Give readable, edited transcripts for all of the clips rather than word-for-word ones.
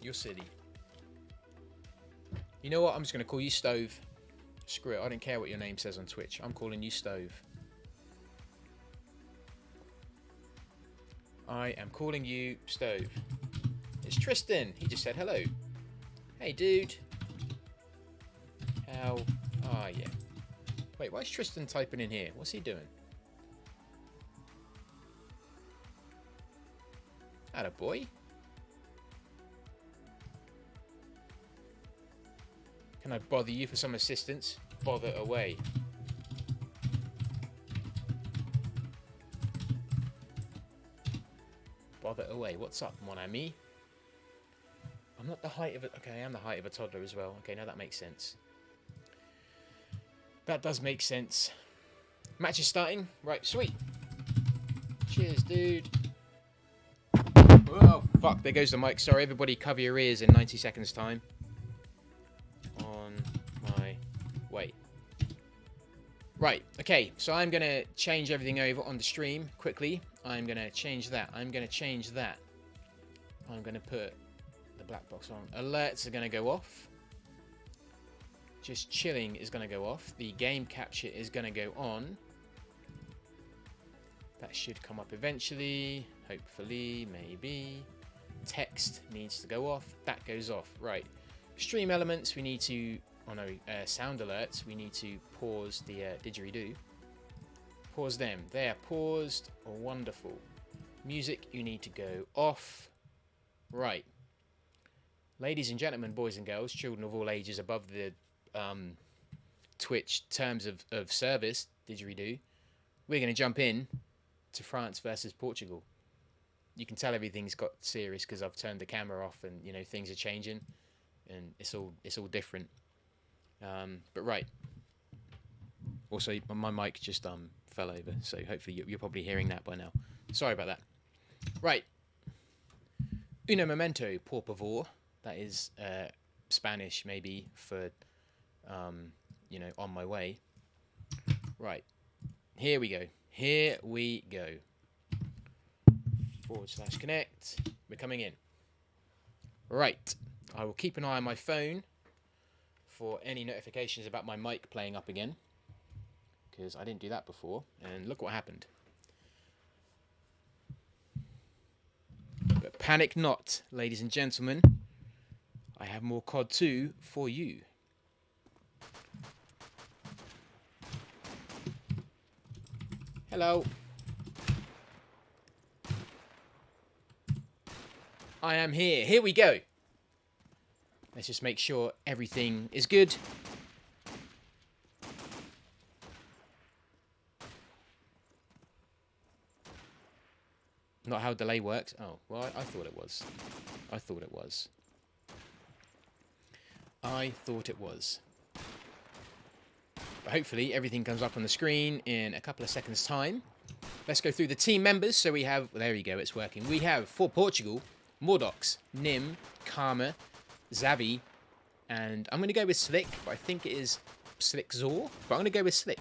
You're silly. You know what? I'm just going to call you Stove. Screw it. I don't care what your name says on Twitch. I'm calling you Stove. I am calling you Stove. It's Tristan. He just said hello. Hey, dude. How are you? Wait, why is Tristan typing in here? What's he doing? Attaboy. Can I bother you for some assistance? Bother away. Bother away. What's up, mon ami? I'm not the height of it. Okay, I am the height of a toddler as well. Okay, now that makes sense. That does make sense. Match is starting. Right, sweet. Cheers, dude. Oh, fuck. There goes the mic. Sorry, everybody cover your ears in 90 seconds time. On my way. Right, okay. So I'm going to change everything over on the stream quickly. I'm going to change that. I'm going to change that. I'm going to put the black box on. Alerts are going to go off. Just chilling is going to go off. The game capture is going to go on. That should come up eventually. Hopefully, maybe. Text needs to go off. That goes off. Right. Stream elements, we need to... Oh no, sound alerts. We need to pause the didgeridoo. Pause them. They are paused. Wonderful. Music, you need to go off. Right. Ladies and gentlemen, boys and girls, children of all ages above the Twitch terms of service, didgeridoo, we're going to jump in to France versus Portugal. You can tell everything's got serious because I've turned the camera off and, you know, things are changing and it's all different. But right. Also, my mic just fell over, so hopefully you're probably hearing that by now. Sorry about that. Right. Uno momento, por favor. That is Spanish, maybe, for, you know, on my way. Right. Here we go. Here we go. /connect. We're coming in. Right. I will keep an eye on my phone for any notifications about my mic playing up again, because I didn't do that before, and look what happened. But panic not, ladies and gentlemen. I have more COD 2 for you. Hello. I am here. Here we go. Let's just make sure everything is good. Not how delay works. Oh, well, I thought it was. I thought it was. I thought it was. But hopefully everything comes up on the screen in a couple of seconds' time. Let's go through the team members. So we have, well, there you go, it's working. We have, for Portugal, Mordox, Nim, Karma, Zavi, and I'm going to go with Slick, but I think it is Slick Zor, but I'm going to go with Slick.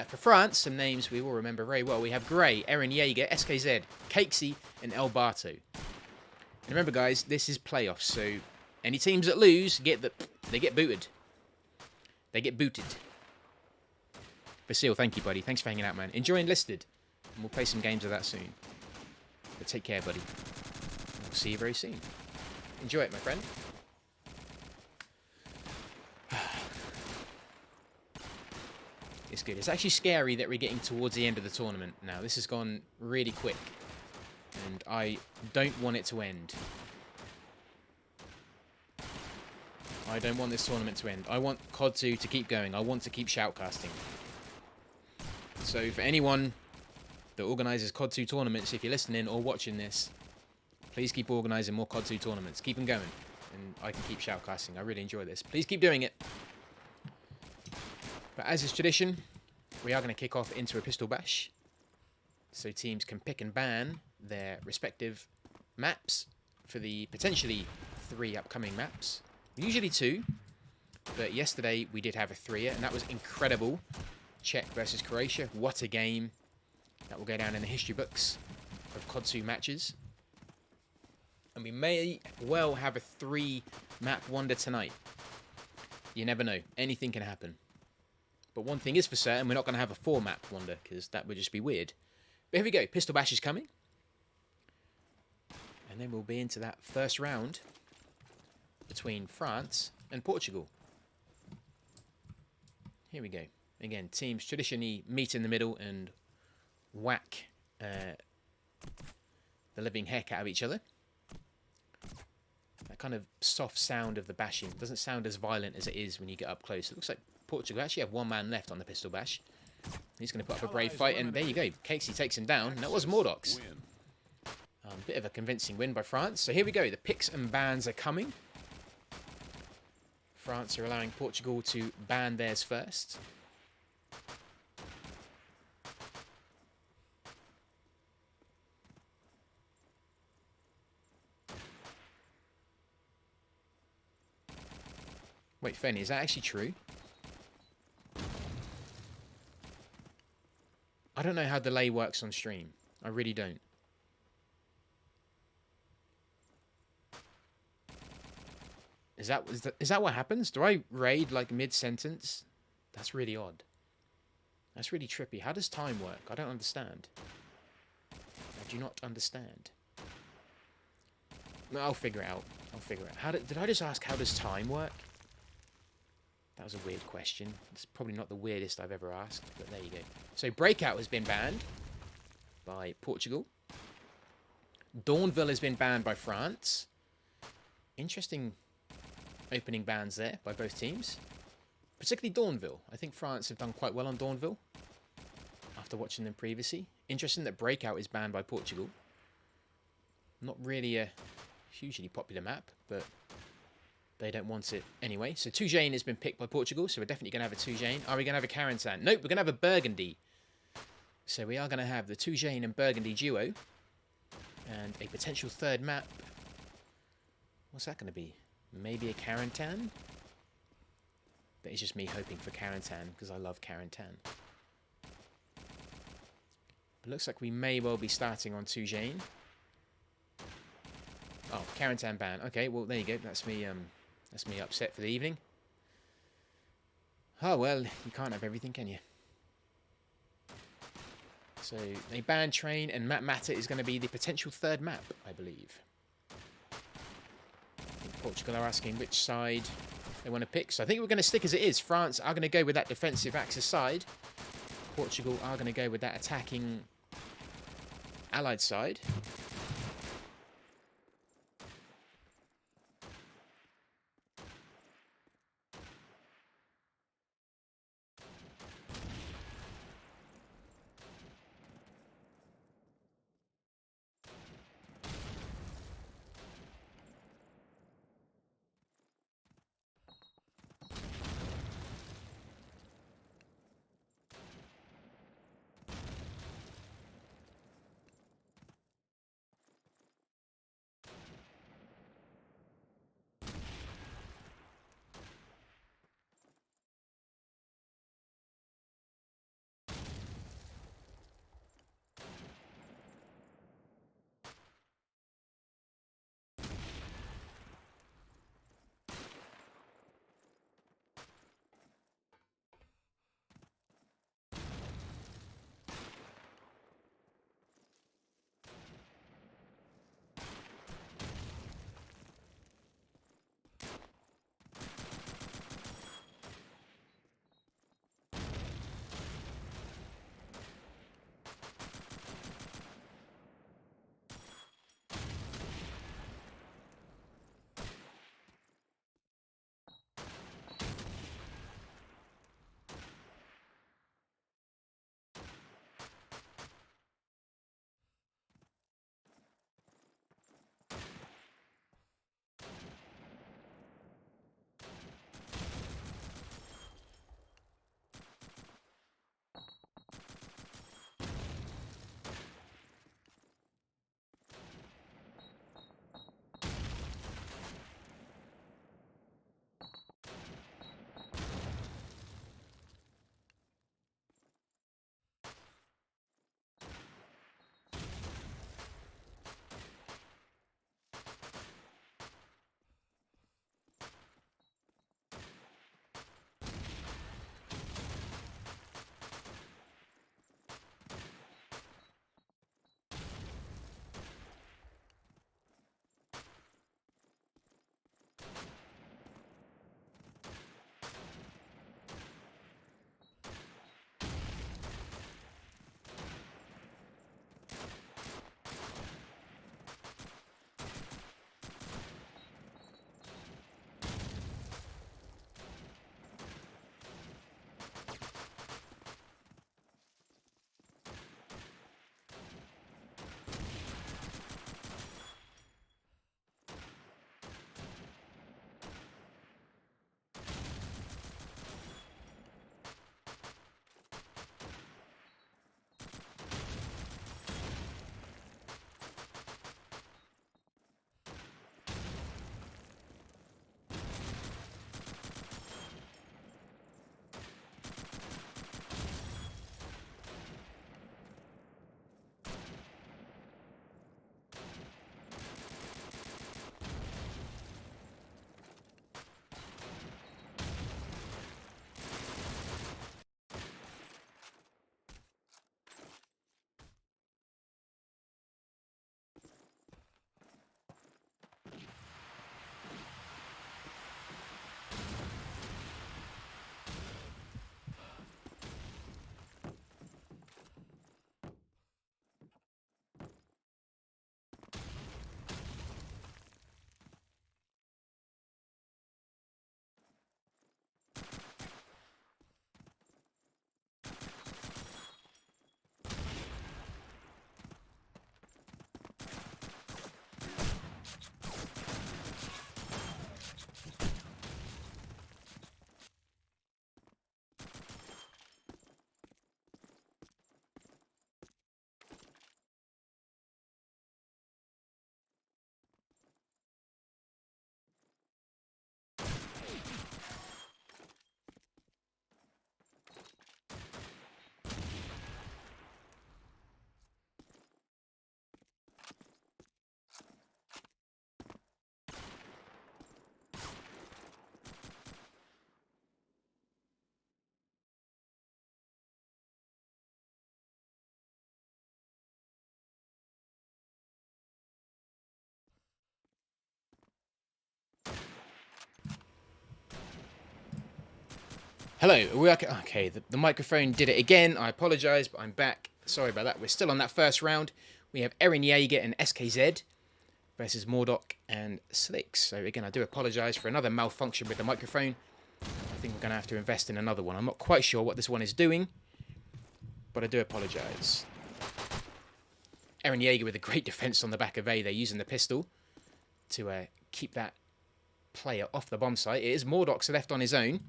For France, some names we will remember very well. We have Gray, Aaron Yeager, SKZ, Cakesy, and El Barto. And remember, guys, this is playoffs, so any teams that lose, they get booted. They get booted. Basil, thank you, buddy. Thanks for hanging out, man. Enjoy Enlisted, and we'll play some games of that soon. But take care, buddy. We'll see you very soon. Enjoy it, my friend. It's good. It's actually scary that we're getting towards the end of the tournament now. This has gone really quick, and I don't want it to end. I don't want this tournament to end. I want COD 2 to keep going. I want to keep shoutcasting. So for anyone that organises COD 2 tournaments, if you're listening or watching this, please keep organising more COD 2 tournaments. Keep them going, and I can keep shoutcasting. I really enjoy this. Please keep doing it. But as is tradition, we are going to kick off into a pistol bash, so teams can pick and ban their respective maps for the potentially 3 upcoming maps. Usually 2, but yesterday we did have a 3er, and that was incredible. Czech versus Croatia. What a game. That will go down in the history books of COD 2 matches. And we may well have a 3-map wonder tonight. You never know. Anything can happen. But one thing is for certain, we're not going to have a 4-map wonder, because that would just be weird. But here we go. Pistol Bash is coming. And then we'll be into that first round between France and Portugal. Here we go. Again, teams traditionally meet in the middle and whack the living heck out of each other. That kind of soft sound of the bashing doesn't sound as violent as it is when you get up close. It looks like Portugal actually have one man left on the pistol bash. He's going to put up a brave fight, and there you go. Casey takes him down. That was Mordox. Bit of a convincing win by France. So here we go. The picks and bans are coming. France are allowing Portugal to ban theirs first. Wait, Fenny, is that actually true? I don't know how delay works on stream. I really don't. Is that what happens? Do I raid like mid-sentence? That's really odd. That's really trippy. How does time work? I don't understand. I do not understand. No, I'll figure it out. I'll figure it out. Did I just ask how does time work? That was a weird question. It's probably not the weirdest I've ever asked, but there you go. So Breakout has been banned by Portugal. Dawnville has been banned by France. Interesting opening bans there by both teams. Particularly Dawnville. I think France have done quite well on Dawnville after watching them previously. Interesting that Breakout is banned by Portugal. Not really a hugely popular map, but they don't want it anyway. So Toujane has been picked by Portugal, so we're definitely going to have a Toujane. Are we going to have a Carentan? Nope, we're going to have a Burgundy. So we are going to have the Toujane and Burgundy duo. And a potential third map. What's that going to be? Maybe a Carentan? But it's just me hoping for Carentan, because I love Carentan. It looks like we may well be starting on Toujane. Oh, Carentan ban. Okay, well, there you go. That's me upset for the evening. Oh, well, you can't have everything, can you? So, a banned train, and Map Matter is going to be the potential third map, I believe. Portugal are asking which side they want to pick. So I think we're going to stick as it is. France are going to go with that defensive Axis side. Portugal are going to go with that attacking Allied side. Hello, okay, the microphone did it again. I apologise, but I'm back. Sorry about that. We're still on that first round. We have Eren Yeager and SKZ versus Mordok and Slicks. So again, I do apologise for another malfunction with the microphone. I think we're going to have to invest in another one. I'm not quite sure what this one is doing, but I do apologise. Eren Yeager with a great defence on the back of A. They're using the pistol to keep that player off the bomb site. It is Mordok's left on his own.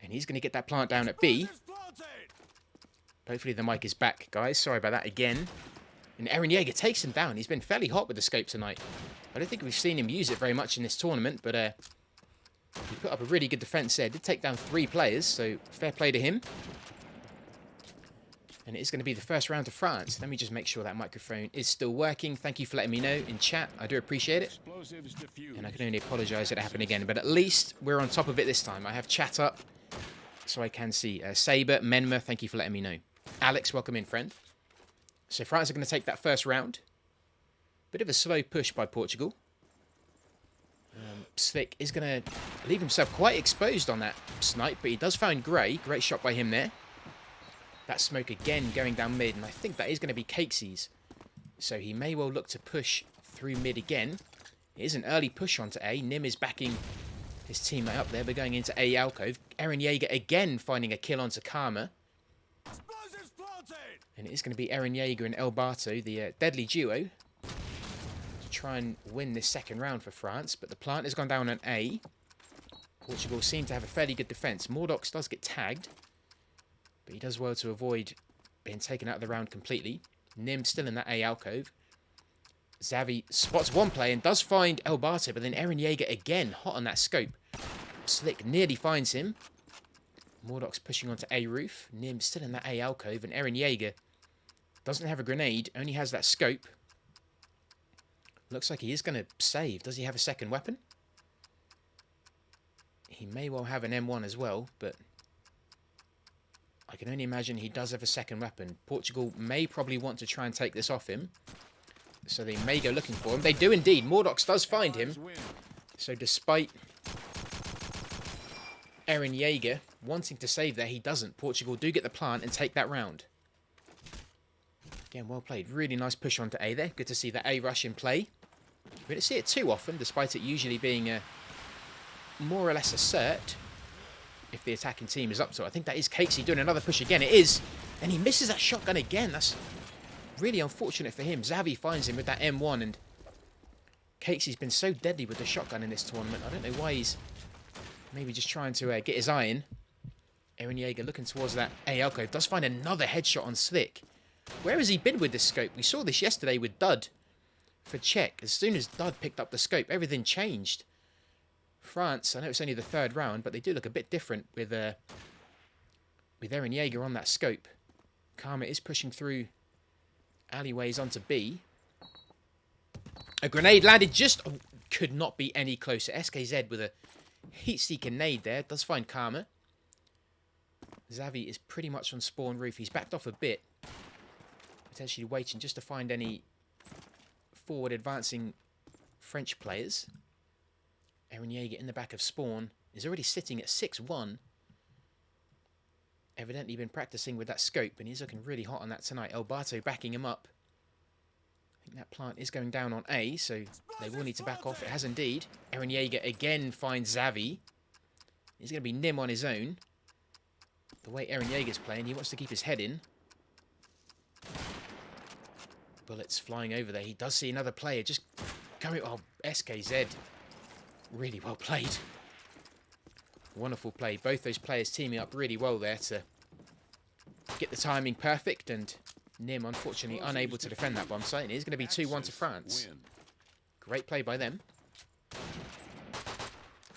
And he's going to get that plant down at B. Hopefully the mic is back, guys. Sorry about that again. And Eren Yeager takes him down. He's been fairly hot with the scope tonight. I don't think we've seen him use it very much in this tournament, but he put up a really good defence there. Did take down 3 players, so fair play to him. And it is going to be the first round to France. Let me just make sure that microphone is still working. Thank you for letting me know in chat. I do appreciate it. And I can only apologise that it happened again. But at least we're on top of it this time. I have chat up so I can see. Saber, Menma, thank you for letting me know. Alex, welcome in, friend. So France are going to take that first round. Bit of a slow push by Portugal. Slick is going to leave himself quite exposed on that snipe, but he does find Grey. Great shot by him there. That smoke again going down mid, and I think that is going to be Cakesy's. So he may well look to push through mid again. It is an early push onto A. Nim is backing his teammate up there. We're going into A alcove. Eren Yeager again finding a kill onto Karma. And it is going to be Eren Yeager and El Barto, the deadly duo, to try and win this second round for France. But the plant has gone down on A. Portugal seem to have a fairly good defence. Mordox does get tagged, but he does well to avoid being taken out of the round completely. Nim still in that A alcove. Xavi spots one play and does find El Barto, but then Eren Yeager again hot on that scope. Slick nearly finds him. Mordok's pushing onto A roof. Nim still in that A alcove, and Eren Yeager doesn't have a grenade, only has that scope. Looks like he is going to save. Does he have a second weapon? He may well have an M1 as well, but I can only imagine he does have a second weapon. Portugal may probably want to try and take this off him, so they may go looking for him. They do indeed. Mordox does find him. So despite Eren Yeager wanting to save there, he doesn't. Portugal do get the plant and take that round. Again, well played. Really nice push onto A there. Good to see that A rush in play. We don't see it too often, despite it usually being a more or less a cert if the attacking team is up to it. I think that is Cakesy doing another push again. It is. And he misses that shotgun again. That's really unfortunate for him. Xavi finds him with that M1, and Cakesy's been so deadly with the shotgun in this tournament. I don't know why he's maybe just trying to get his eye in. Eren Yeager looking towards that A alcove. Does find another headshot on Slick. Where has he been with this scope? We saw this yesterday with Dud for Czech. As soon as Dud picked up the scope, everything changed. France, I know it's only the third round, but they do look a bit different with Eren Yeager on that scope. Karma is pushing through alleyways onto B. A grenade landed just... Oh, could not be any closer. SKZ with a heat-seeker nade there. Does find Karma. Xavi is pretty much on spawn roof. He's backed off a bit. Potentially waiting just to find any forward advancing French players. Eren Yeager in the back of spawn is already sitting at 6-1. Evidently been practicing with that scope, and he's looking really hot on that tonight. El Barto backing him up. I think that plant is going down on A, so they will need to back off. It has indeed. Eren Yeager again finds Xavi. He's going to be Nim on his own. The way Eren Yeager's playing, he wants to keep his head in. Bullets flying over there. He does see another player just going... Oh, SKZ. Really well played. Wonderful play. Both those players teaming up really well there to get the timing perfect, and Nim, unfortunately, unable to defend that bomb site. And it is going to be 2-1 to France. Great play by them.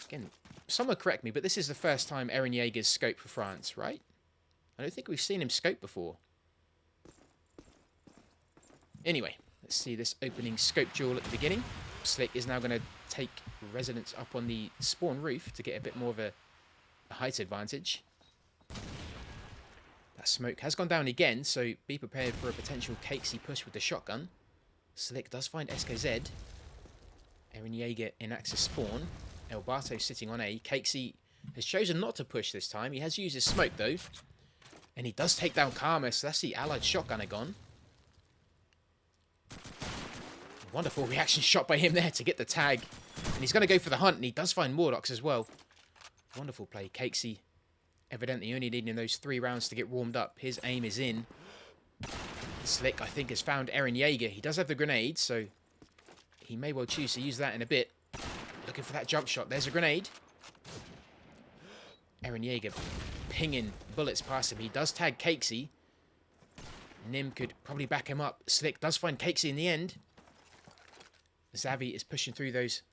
Again, someone correct me, but this is the first time Eren Yeager's scoped for France, right? I don't think we've seen him scope before. Anyway, let's see this opening scope duel at the beginning. Slick is now going to take residence up on the spawn roof to get a bit more of a height advantage. That smoke has gone down again, so be prepared for a potential Cakesy push with the shotgun. Slick does find SKZ. Eren Yeager in access spawn. El Barto sitting on A. Cakesy has chosen not to push this time. He has used his smoke, though. And he does take down Karma, so that's the allied shotgunner gone. Wonderful reaction shot by him there to get the tag. And he's going to go for the hunt, and he does find Morlocks as well. Wonderful play. Cakesy evidently only needing those 3 rounds to get warmed up. His aim is in. Slick, I think, has found Eren Jaeger. He does have the grenade, so he may well choose to use that in a bit. Looking for that jump shot. There's a grenade. Eren Jaeger pinging bullets past him. He does tag Cakesy. Nim could probably back him up. Slick does find Cakesy in the end. Xavi is pushing through those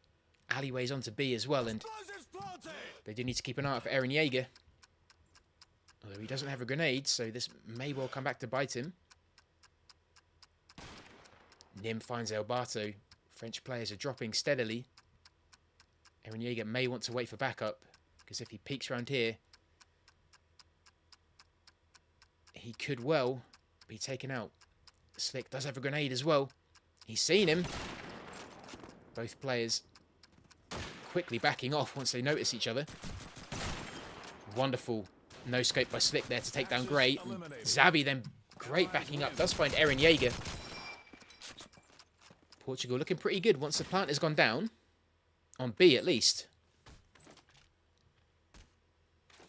alleyways onto B as well, and they do need to keep an eye out for Eren Jaeger. Although he doesn't have a grenade, so this may well come back to bite him. Nim finds El Barto. French players are dropping steadily. Eren Jaeger may want to wait for backup, because if he peeks around here, he could well be taken out. Slick does have a grenade as well. He's seen him. Both players quickly backing off once they notice each other. Wonderful no-scope by Slick there to take down Grey. Xavi then great backing up. Does find Eren Jaeger. Portugal looking pretty good once the plant has gone down. On B at least.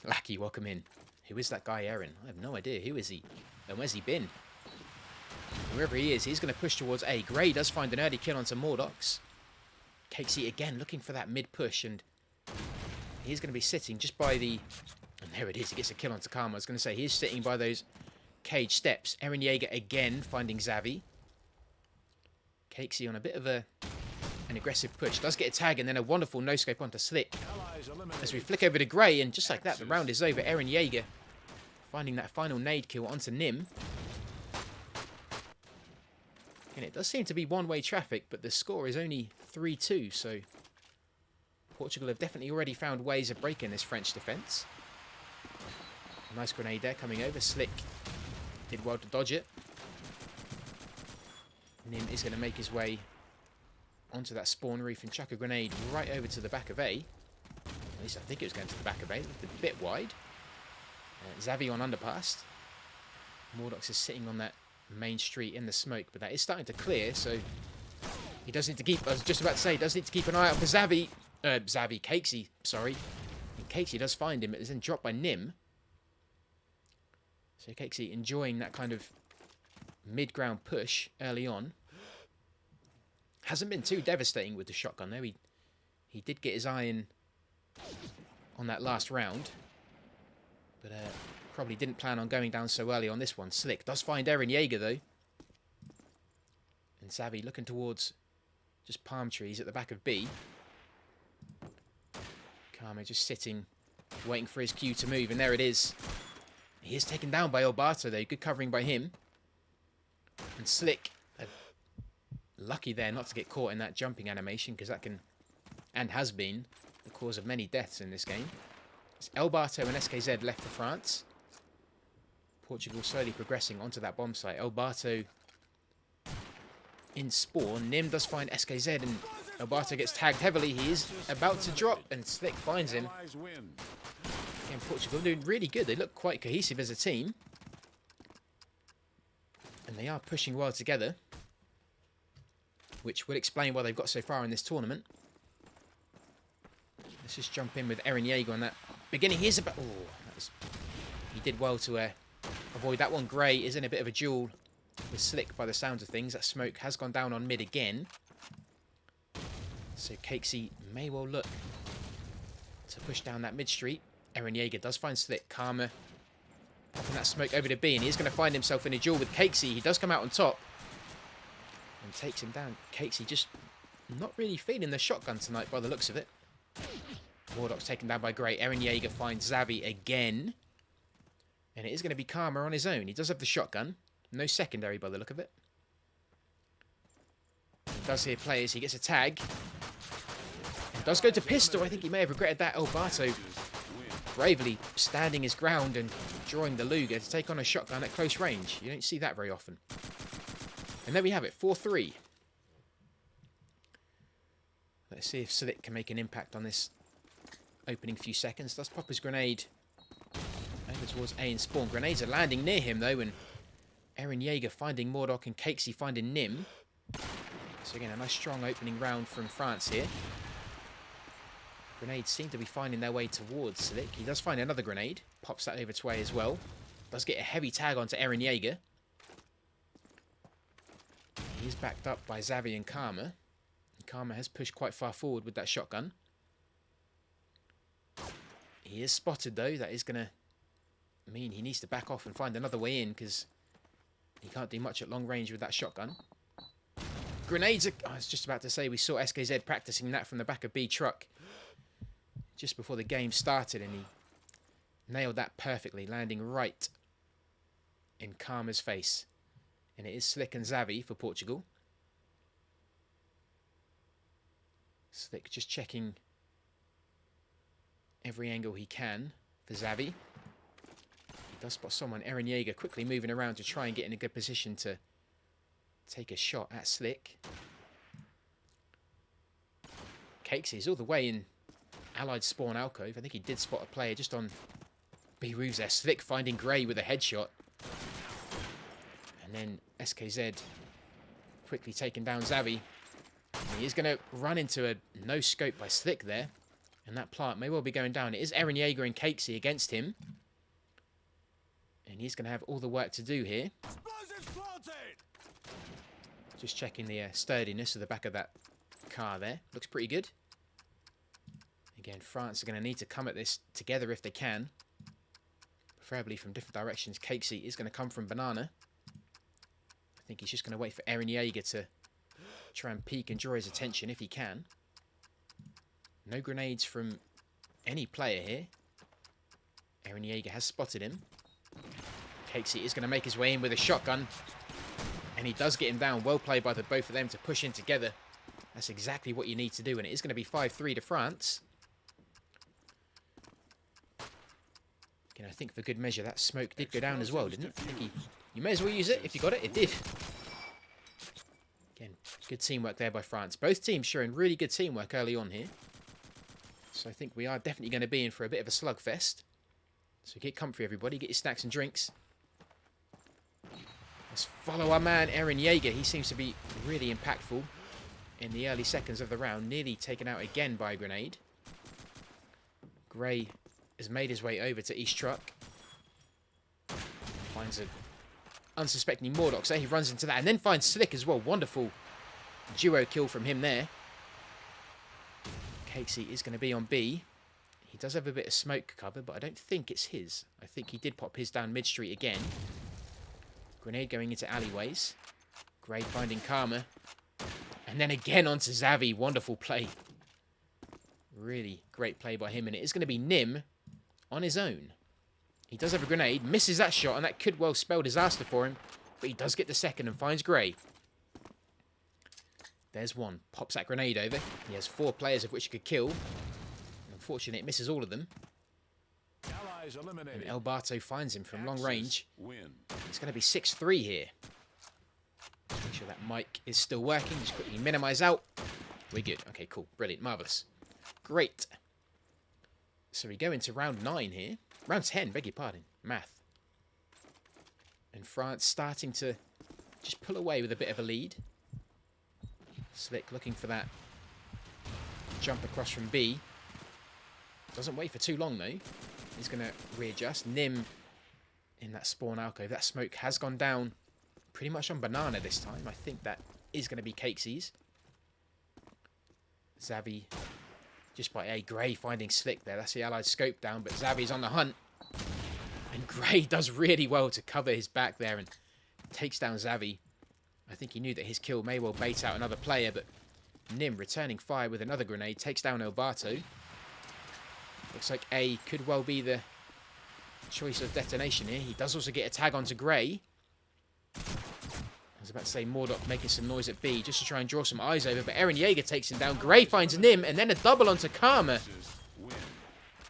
Lackey, welcome in. Who is that guy, Eren? I have no idea. Who is he? And where's he been? Wherever he is, he's going to push towards A. Grey does find an early kill onto Mordox. Cakesy again looking for that mid-push, and he's going to be sitting just by the... And there it is, he gets a kill onto Karma. I was going to say, he's sitting by those cage steps. Eren Jaeger again finding Xavi. Cakesy on a bit of an aggressive push. Does get a tag, and then a wonderful no-scope onto Slick. As we flick over to Grey, and just like that, the round is over. Eren Jaeger finding that final nade kill onto Nim. And it does seem to be one-way traffic, but the score is only 3-2, so Portugal have definitely already found ways of breaking this French defence. Nice grenade there coming over. Slick did well to dodge it. Nim is going to make his way onto that spawn roof and chuck a grenade right over to the back of A. At least I think it was going to the back of A. It looked a bit wide. Xavi on underpass. Mordox is sitting on that main street in the smoke, but that is starting to clear, so he does need to keep, I was just about to say, he does need to keep an eye out for Cakesy, sorry. And Cakesy does find him, it is then dropped by Nim. So Cakesy enjoying that kind of mid-ground push early on. Hasn't been too devastating with the shotgun though. He did get his eye in on that last round, but probably didn't plan on going down so early on this one. Slick does find Eren Jaeger though. And Xavi looking towards just palm trees at the back of B. Karma just sitting, waiting for his cue to move, and there it is. He is taken down by Alberto though. Good covering by him. And Slick, lucky there not to get caught in that jumping animation, because that can, and has been, the cause of many deaths in this game. It's Alberto and SKZ left for France. Portugal slowly progressing onto that bomb site. Alberto in spawn. Nim does find SKZ, and Alberto gets tagged heavily. He is about to drop, and Slick finds him. Again, Portugal doing really good. They look quite cohesive as a team. And they are pushing well together, which would explain why they've got so far in this tournament. Let's just jump in with Eren Jaeger on that beginning. Here's about... Oh, he did well to avoid that one. Grey is in a bit of a duel with Slick by the sounds of things. That smoke has gone down on mid again. So Cakesy may well look to push down that mid street. Eren Jaeger does find Slick. Karma popping that smoke over to B, and he's going to find himself in a duel with Cakesy. He does come out on top and takes him down. Cakesy just not really feeling the shotgun tonight by the looks of it. Mordox taken down by Grey. Eren Jaeger finds Xavi again. And it is going to be Karma on his own. He does have the shotgun. No secondary by the look of it. He does hear players. He gets a tag. And does go to pistol. I think he may have regretted that. Alberto bravely standing his ground and drawing the Luger to take on a shotgun at close range. You don't see that very often. And there we have it. 4-3. Let's see if Slick can make an impact on this opening few seconds. Does pop his grenade over towards A and spawn. Grenades are landing near him though, and Eren Yeager finding Mordok and Cakesy finding Nim. So again, a nice strong opening round from France here. Grenades seem to be finding their way towards Slick. He does find another grenade. Pops that over to A as well. Does get a heavy tag onto Eren Yeager. He's backed up by Xavi and Karma. Karma has pushed quite far forward with that shotgun. He is spotted though. That is going to mean he needs to back off and find another way in, because he can't do much at long range with that shotgun. Grenades are... I was just about to say, we saw SKZ practicing that from the back of B truck just before the game started, and he nailed that perfectly, landing right in Karma's face. And it is Slick and Xavi for Portugal. Slick just checking every angle he can for Xavi. He does spot someone. Eren Yeager quickly moving around to try and get in a good position to take a shot at Slick. Cakesy is all the way in Allied spawn alcove. I think he did spot a player just on B roofs there. Slick finding Grey with a headshot. And then SKZ quickly taking down Xavi. And he is going to run into a no scope by Slick there. And that plant may well be going down. It is Eren Yeager and Cakesy against him. And he's going to have all the work to do here. Just checking the sturdiness of the back of that car there. Looks pretty good. Again, France are going to need to come at this together if they can. Preferably from different directions. Cakesy is going to come from Banana. I think he's just going to wait for Eren Yeager to try and peek and draw his attention if he can. No grenades from any player here. Eren Yeager has spotted him. Cakesy is going to make his way in with a shotgun. And he does get him down. Well played by the both of them to push in together. That's exactly what you need to do. And it is going to be 5-3 to France. Again, I think for good measure, that smoke did go down as well, didn't it? I think you may as well use it if you got it. It did. Again, good teamwork there by France. Both teams showing really good teamwork early on here. So I think we are definitely going to be in for a bit of a slugfest. So get comfy, everybody. Get your snacks and drinks. Let's follow our man, Eren Yeager. He seems to be really impactful in the early seconds of the round. Nearly taken out again by a grenade. Grey has made his way over to East Truck. Finds an unsuspecting Mordok. So he runs into that and then finds Slick as well. Wonderful duo kill from him there. Cakesy is going to be on B. He does have a bit of smoke cover, but I don't think it's his. I think he did pop his down mid-street again. Grenade going into alleyways. Grey finding Karma. And then again onto Xavi. Wonderful play. Really great play by him. And it is going to be Nim on his own. He does have a grenade. Misses that shot, and that could well spell disaster for him. But he does get the second and finds Grey. There's one. Pops that grenade over. He has 4 players of which he could kill. Unfortunately, it misses all of them. And El Barto finds him from long range. It's going to be 6-3 here. Make sure that mic is still working. Just quickly minimize out. We're good. Okay, cool. Brilliant. Marvellous. Great. So we go into round 9 here. Round 10, beg your pardon. Math. And France starting to just pull away with a bit of a lead. Slick looking for that jump across from B. Doesn't wait for too long though. He's going to readjust. Nim in that spawn alcove. That smoke has gone down pretty much on Banana this time. I think that is going to be Cakesy's. Xavi just by A. Grey finding Slick there. That's the Allied scope down, but Xavi's on the hunt. And Grey does really well to cover his back there and takes down Xavi. I think he knew that his kill may well bait out another player, but Nim returning fire with another grenade takes down El Barto. Looks like A could well be the choice of detonation here. He does also get a tag onto Grey. I was about to say Mordok making some noise at B just to try and draw some eyes over, but Eren Yeager takes him down. Grey finds Nim, and then a double onto Karma.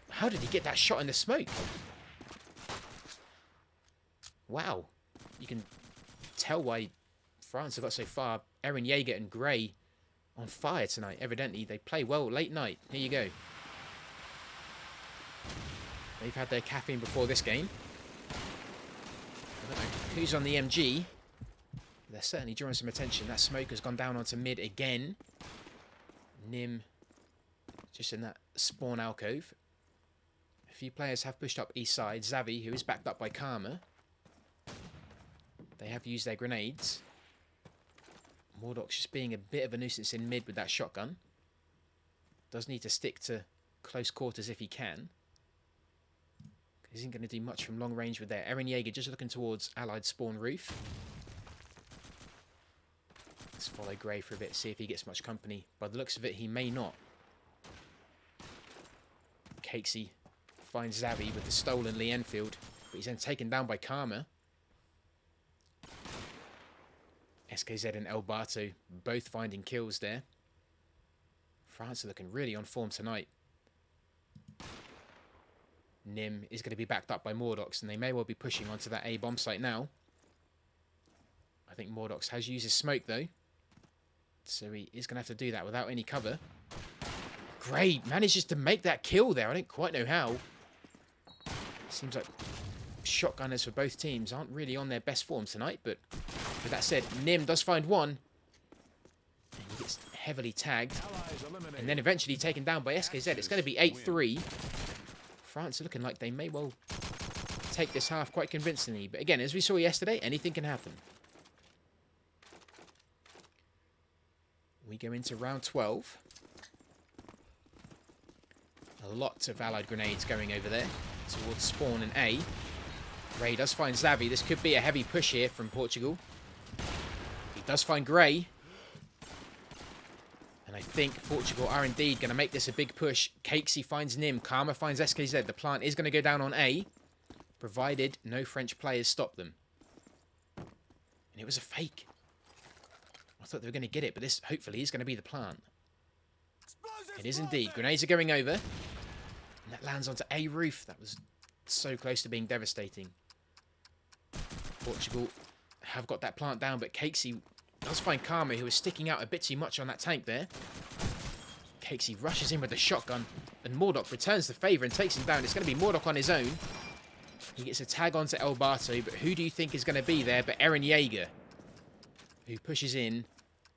How did he get that shot in the smoke? Wow. You can tell why France have got so far. Eren Yeager and Grey on fire tonight. Evidently, they play well late night. Here you go. They've had their caffeine before this game. I don't know who's on the MG. They're certainly drawing some attention. That smoke has gone down onto mid again. Nim just in that spawn alcove. A few players have pushed up east side. Xavi, who is backed up by Karma. They have used their grenades. Mordoc's just being a bit of a nuisance in mid with that shotgun. Does need to stick to close quarters if he can. He isn't going to do much from long range with there. Eren Jaeger just looking towards Allied spawn roof. Let's follow Grey for a bit, see if he gets much company. By the looks of it, he may not. Cakesy finds Xavi with the stolen Lee Enfield, but he's then taken down by Karma. SKZ and El Bato both finding kills there. France are looking really on form tonight. Nim is going to be backed up by Mordox, and they may well be pushing onto that A bomb site now. I think Mordox has used his smoke though, so he is going to have to do that without any cover. Great, manages to make that kill there. I don't quite know how. Seems like shotgunners for both teams aren't really on their best form tonight, but with that said, Nim does find one. And he gets heavily tagged. And then eventually taken down by SKZ. It's going to be 8-3. France are looking like they may well take this half quite convincingly. But again, as we saw yesterday, anything can happen. We go into round 12. A lot of allied grenades going over there towards spawn and A. Ray does find Xavi. This could be a heavy push here from Portugal. He does find Grey. And I think Portugal are indeed going to make this a big push. Cakesy finds Nim. Karma finds SKZ. The plant is going to go down on A, provided no French players stop them. And it was a fake. I thought they were going to get it, but this hopefully is going to be the plant. It is indeed. Grenades are going over. And that lands onto A roof. That was so close to being devastating. Portugal have got that plant down, but Cakesy does find Karma, who is sticking out a bit too much on that tank there. Cakesy rushes in with the shotgun, and Mordoc returns the favour and takes him down. It's going to be Mordoc on his own. He gets a tag onto El Bato, but who do you think is going to be there but Eren Jaeger, who pushes in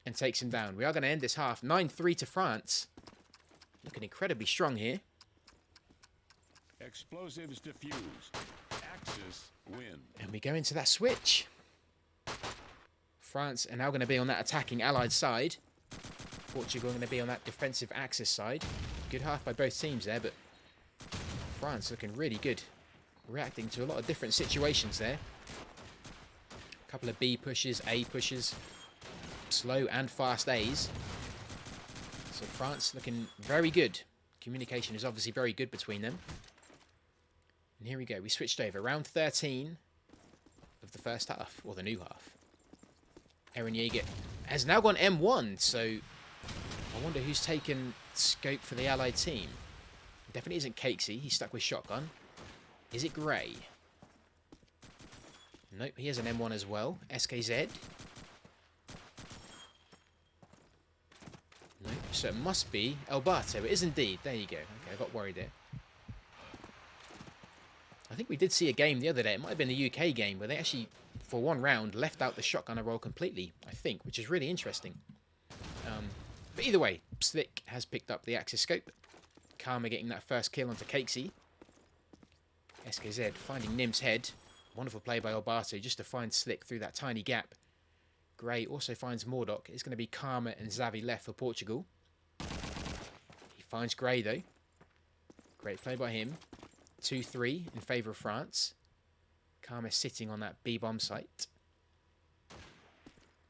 and takes him down. We are going to end this half 9-3 to France. Looking incredibly strong here. Explosives diffused. Axis win. And we go into that switch. France are now going to be on that attacking Allied side. Portugal are going to be on that defensive Axis side. Good half by both teams there, but France looking really good. Reacting to a lot of different situations there. A couple of B pushes, A pushes. Slow and fast A's. So France looking very good. Communication is obviously very good between them. And here we go. We switched over. Round 13 of the first half, or the new half. Eren Jaeger has now gone M1, so I wonder who's taken scope for the Allied team. It definitely isn't Cakesy. He's stuck with shotgun. Is it Grey? Nope, he has an M1 as well. SKZ. Nope, so it must be El Bato. It is indeed. There you go. Okay, I got worried there. I think we did see a game the other day. It might have been the UK game where they actually, for one round, left out the shotgunner role completely, I think, which is really interesting. But either way, Slick has picked up the Axis scope. Karma getting that first kill onto Cakesy. SKZ finding Nim's head. Wonderful play by El Bato just to find Slick through that tiny gap. Grey also finds Mordoc. It's going to be Karma and Xavi left for Portugal. He finds Grey though. Great play by him. 2-3 in favour of France. Karma sitting on that B-bomb site.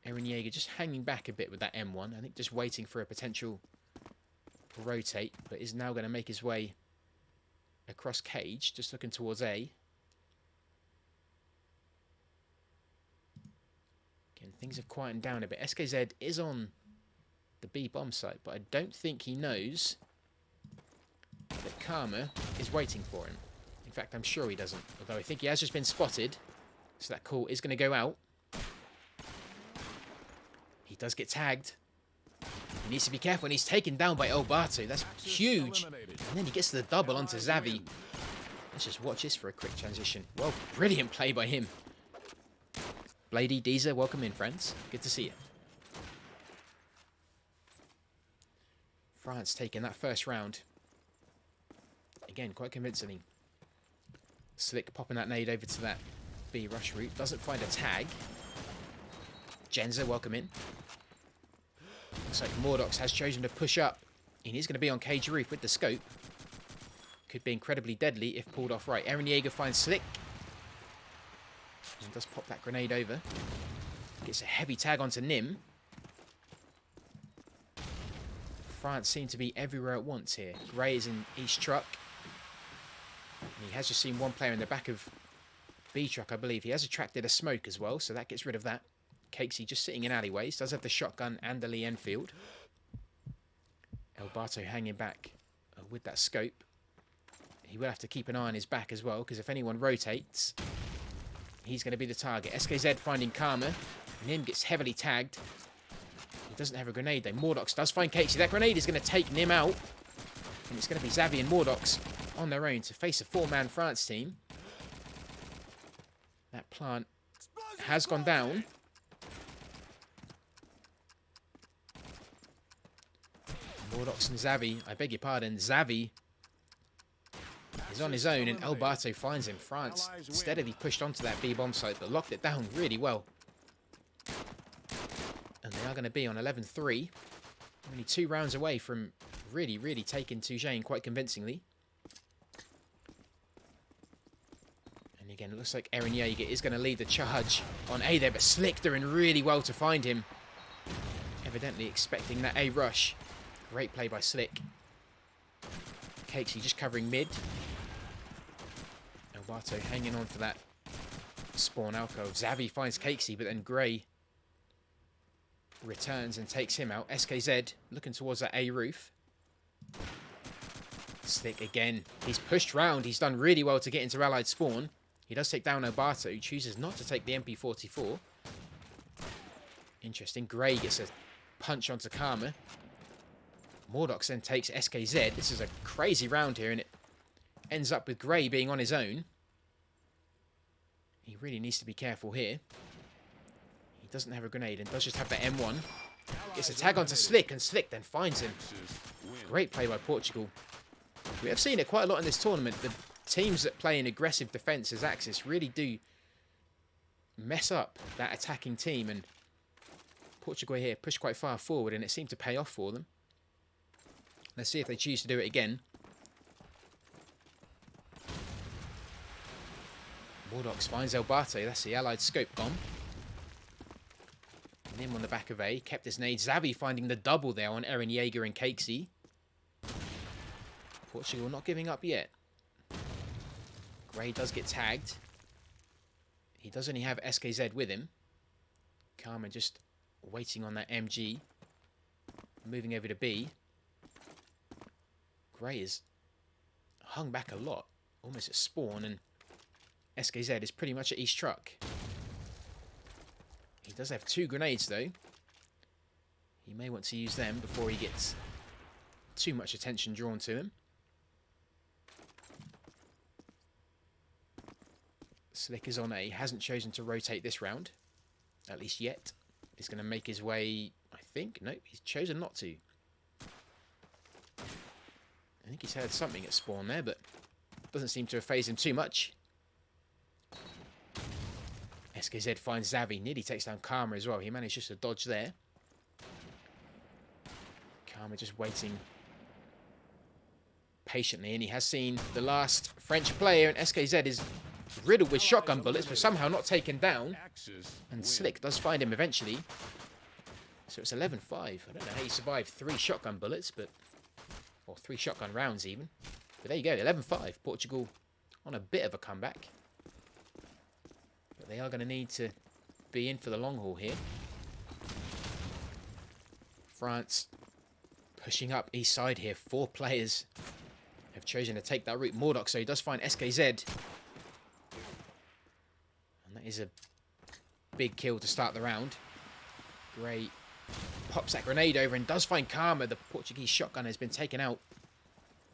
Eren Jaeger just hanging back a bit with that M1. I think just waiting for a potential rotate, but is now going to make his way across cage, just looking towards A. Again, things have quietened down a bit. SKZ is on the B-bomb site, but I don't think he knows that Karma is waiting for him. In fact, I'm sure he doesn't. Although I think he has just been spotted. So that call is going to go out. He does get tagged. He needs to be careful, and he's taken down by El Bato. That's huge. And then he gets the double onto Xavi. Let's just watch this for a quick transition. Well, brilliant play by him. Blady, Deezer, welcome in, friends. Good to see you. France taking that first round. Again, quite convincingly. Slick popping that nade over to that B rush route. Doesn't find a tag. Genza, welcome in. Looks like Mordox has chosen to push up. And he's going to be on cage roof with the scope. Could be incredibly deadly if pulled off right. Eren Yeager finds Slick. And does pop that grenade over. Gets a heavy tag onto Nim. France seem to be everywhere at once here. Gray is in East Truck. And he has just seen one player in the back of B Truck, I believe. He has attracted a smoke as well, so that gets rid of that. Cakesy just sitting in alleyways. Does have the shotgun and the Lee Enfield. Elbato hanging back with that scope. He will have to keep an eye on his back as well, because if anyone rotates, he's going to be the target. SKZ finding Karma. Nim gets heavily tagged. He doesn't have a grenade though. Mordox does find Cakesy. That grenade is going to take Nim out. And it's going to be Xavi and Mordox on their own to face a 4-man France team. That plant has gone down. Mordox and Xavi, I beg your pardon, Xavi is on his own and Elbato finds him. France steadily pushed onto that B bomb site but locked it down really well. And they are going to be on 11-3. Only 2 rounds away from really taking Toujane quite convincingly. And again, it looks like Eren Yeager is going to lead the charge on A there, but Slick doing really well to find him. Evidently expecting that A rush. Great play by Slick. Cakesy just covering mid. Elbato hanging on for that spawn alcove. Xavi finds Cakesy, but then Gray returns and takes him out. SKZ looking towards that A roof. Slick again. He's pushed round. He's done really well to get into allied spawn. He does take down Elbato, who chooses not to take the MP44. Interesting. Gray gets a punch onto Karma. Mordox then takes SKZ. This is a crazy round here, and it ends up with Gray being on his own. He really needs to be careful here. He doesn't have a grenade and does just have the M1. Gets a tag onto Slick, and Slick then finds him. Great play by Portugal. We have seen it quite a lot in this tournament. The teams that play an aggressive defence as Axis really do mess up that attacking team, and Portugal here pushed quite far forward, and it seemed to pay off for them. Let's see if they choose to do it again. Mordox finds Elbato. That's the allied scope bomb. Nim on the back of A. Kept his nade. Xavi finding the double there on Eren Yeager and Cakesy. Portugal not giving up yet. Gray does get tagged. He does only have SKZ with him. Karma just waiting on that MG. Moving over to B. Gray is hung back a lot. Almost at spawn, and SKZ is pretty much at East Truck. He does have 2 grenades though. He may want to use them before he gets too much attention drawn to him. Slick is on A. Hasn't chosen to rotate this round. At least yet. He's going to make his way, I think. Nope, he's chosen not to. I think he's heard something at spawn there, but doesn't seem to have phased him too much. SKZ finds Xavi. Nearly takes down Karma as well. He managed just to dodge there. Karma just waiting patiently, and he has seen the last French player, and SKZ is riddled with shotgun bullets, but somehow not taken down. And Slick does find him eventually. So it's 11-5. I don't know how he survived 3 shotgun bullets, but... or 3 shotgun rounds even. But there you go, 11-5. Portugal on a bit of a comeback. But they are going to need to be in for the long haul here. France pushing up east side here. 4 players have chosen to take that route. Mordox, so he does find SKZ. And that is a big kill to start the round. Great. Pops that grenade over and does find Karma. The Portuguese shotgun has been taken out.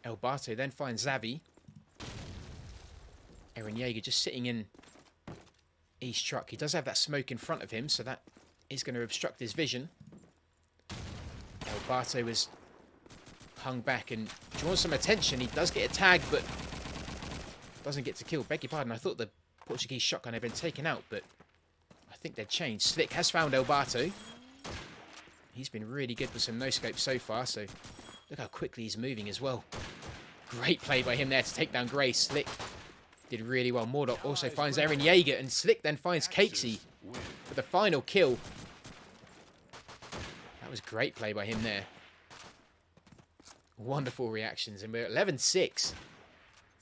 Elbato then finds Xavi. Eren Yeager just sitting in E's truck. He does have that smoke in front of him, so that is going to obstruct his vision. El Barto was hung back and drawn some attention. He does get a tag, but doesn't get to kill. Beg your pardon, I thought the Portuguese shotgun had been taken out, but I think they've changed. Slick has found El Barto. He's been really good with some no-scope so far, so look how quickly he's moving as well. Great play by him there to take down Gray. Slick did really well. Mordok also finds Eren Yeager, and Slick then finds Cakesy for the final kill. That was great play by him there. Wonderful reactions, and we're 11-6.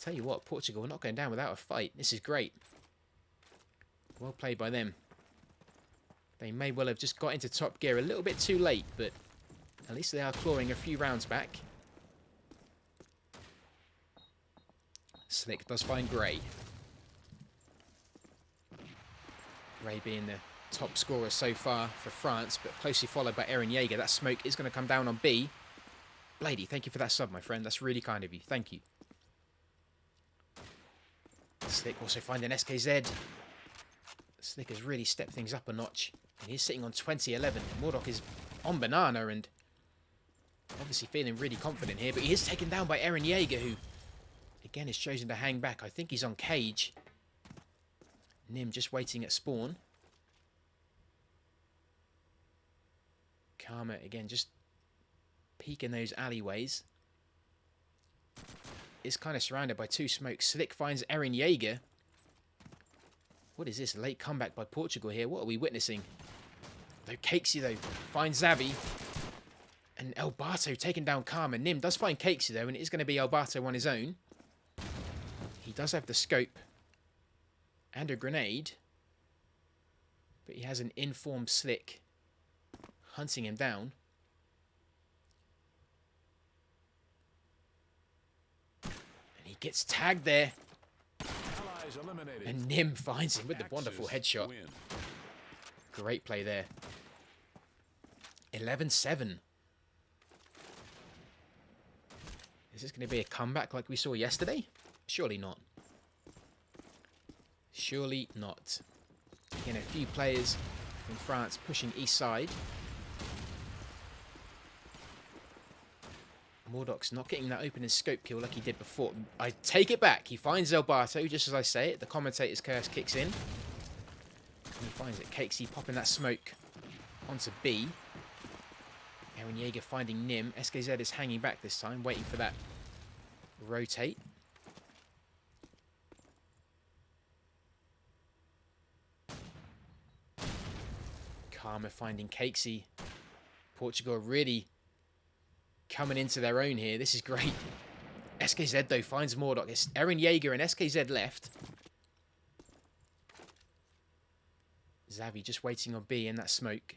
Tell you what, Portugal are not going down without a fight. This is great. Well played by them. They may well have just got into top gear a little bit too late, but at least they are clawing a few rounds back. Slick does find Gray. Gray being the top scorer so far for France, but closely followed by Eren Yeager. That smoke is going to come down on B. Blady, thank you for that sub, my friend. That's really kind of you. Thank you. Slick also finding SKZ. Slick has really stepped things up a notch. And he's sitting on 20-11. Mordok is on banana and obviously feeling really confident here. But he is taken down by Eren Yeager, who again is chosen to hang back. I think he's on cage. Nim just waiting at spawn. Karma again just peeking those alleyways. Is kind of surrounded by two smokes. Slick finds Eren Yeager. What is this? A late comeback by Portugal here. What are we witnessing? Though Cakesy, though, finds Xavi. And El Barto taking down Karma. Nim does find Cakesy, though, and it is going to be El Barto on his own. He does have the scope and a grenade. But he has an informed Slick hunting him down. And he gets tagged there. And Nim finds him with the wonderful headshot. Great play there. 11-7. Is this going to be a comeback like we saw yesterday? Surely not. Surely not. Again, a few players from France pushing east side. Mordok's not getting that opening scope kill like he did before. I take it back. He finds El Barto, just as I say it. The commentator's curse kicks in. And he finds it. Cakesy popping that smoke onto B. Eren Yeager finding Nim. SKZ is hanging back this time, waiting for that rotate. Karma finding Cakesy. Portugal really coming into their own here. This is great. SKZ, though, finds Mordok. It's Eren Yeager and SKZ left. Xavi just waiting on B in that smoke.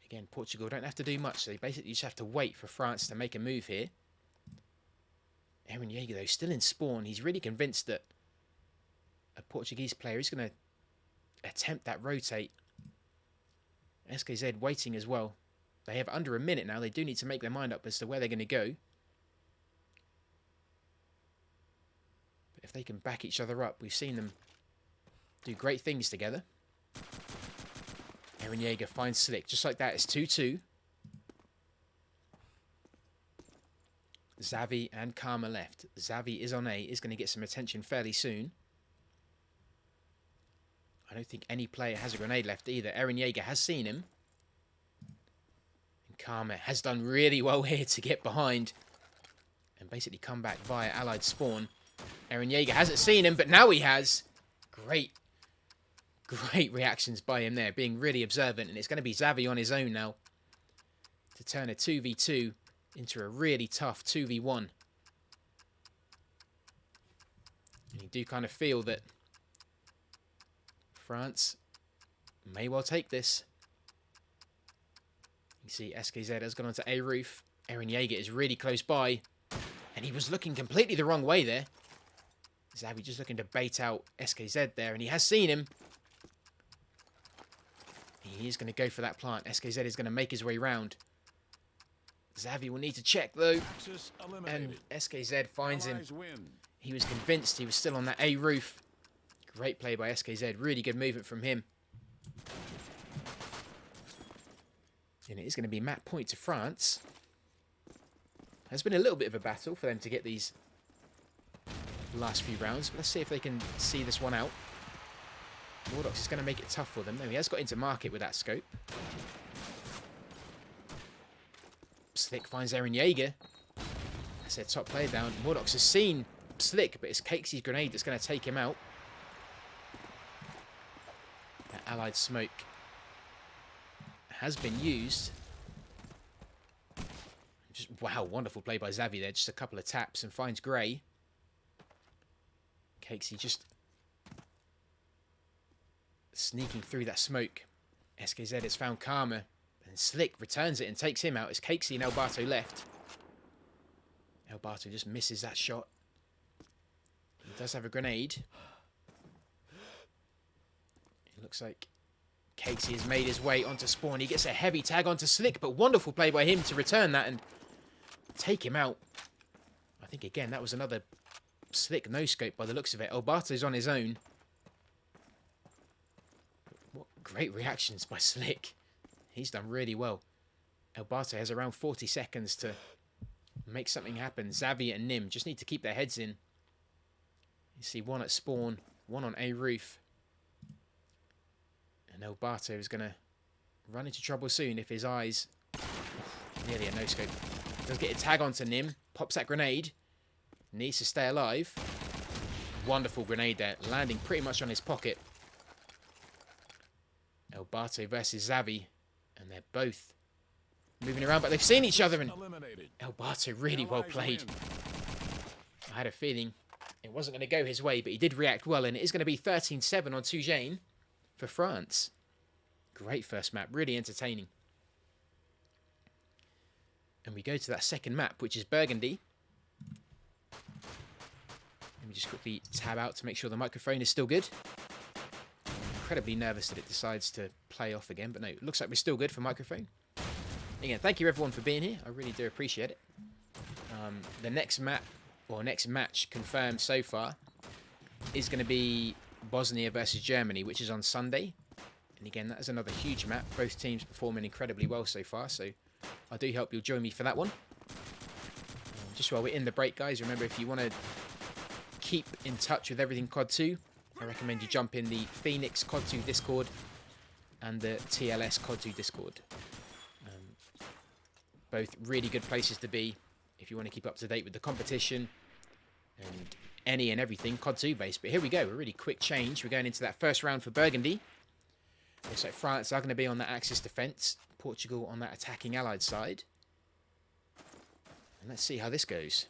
Again, Portugal don't have to do much. They basically just have to wait for France to make a move here. Eren Yeager, though, still in spawn. He's really convinced that a Portuguese player is going to attempt that rotate. SKZ waiting as well. They have under a minute now. They do need to make their mind up as to where they're going to go. But if they can back each other up, we've seen them do great things together. Eren Yeager finds Slick. Just like that, it's 2-2. Xavi and Karma left. Xavi is on A, is going to get some attention fairly soon. I don't think any player has a grenade left either. Eren Yeager has seen him. Karma has done really well here to get behind and basically come back via allied spawn. Eren Yeager hasn't seen him, but now he has. Great reactions by him there, being really observant. And it's going to be Xavi on his own now to turn a 2v2 into a really tough 2v1. And you do kind of feel that France may well take this. You see SKZ has gone onto A roof. Eren Yeager is really close by. And he was looking completely the wrong way there. Xavi just looking to bait out SKZ there. And he has seen him. He is going to go for that plant. SKZ is going to make his way round. Xavi will need to check though. And SKZ finds him He was convinced he was still on that A roof. Great play by SKZ. Really good movement from him. And it is going to be map point to France. Has been a little bit of a battle for them to get these last few rounds. But let's see if they can see this one out. Mordox is going to make it tough for them. No, he has got into market with that scope. Slick finds Eren Jaeger. That's their top player down. Mordox has seen Slick, but it's Cakesy's grenade that's going to take him out. That allied smoke has been used. Just, wow, wonderful play by Xavi there. Just a couple of taps and finds Grey. Cakesy just sneaking through that smoke. SKZ has found Karma. And Slick returns it and takes him out. It's Cakesy and Elbato left. Elbato just misses that shot. He does have a grenade. It looks like Cakesy has made his way onto spawn. He gets a heavy tag onto Slick, but wonderful play by him to return that and take him out. I think, again, that was another Slick no-scope by the looks of it. Elbato's on his own. What great reactions by Slick. He's done really well. Elbato has around 40 seconds to make something happen. Xavi and Nim just need to keep their heads in. You see one at spawn, one on A roof. And Elbato is going to run into trouble soon if his eyes... Nearly a no-scope. Does get a tag onto Nim. Pops that grenade. Needs to stay alive. Wonderful grenade there. Landing pretty much on his pocket. Elbato versus Xavi. And they're both moving around, but they've seen each other. And Elbato really well played. I had a feeling it wasn't going to go his way, but he did react well. And it is going to be 13-7 on Toujane for France. Great first map. Really entertaining. And we go to that second map, which is Burgundy. Let me just quickly tab out to make sure the microphone is still good. Incredibly nervous that it decides to play off again, but no, it looks like we're still good for microphone. Again, thank you everyone for being here. I really do appreciate it. The next map, or next match confirmed so far, is going to be Bosnia versus Germany, which is on Sunday. And again, that is another huge map. Both teams performing incredibly well so far, so I do hope you'll join me for that one. Just while we're in the break, guys, remember if you want to keep in touch with everything COD 2, I recommend you jump in the Phoenix COD 2 Discord and the TLS COD 2 Discord. Both really good places to be if you want to keep up to date with the competition and any and everything COD 2 based. But here we go, a really quick change. We're going into that first round for Burgundy. Looks like France are going to be on that Axis defence. Portugal on that attacking Allied side. And let's see how this goes.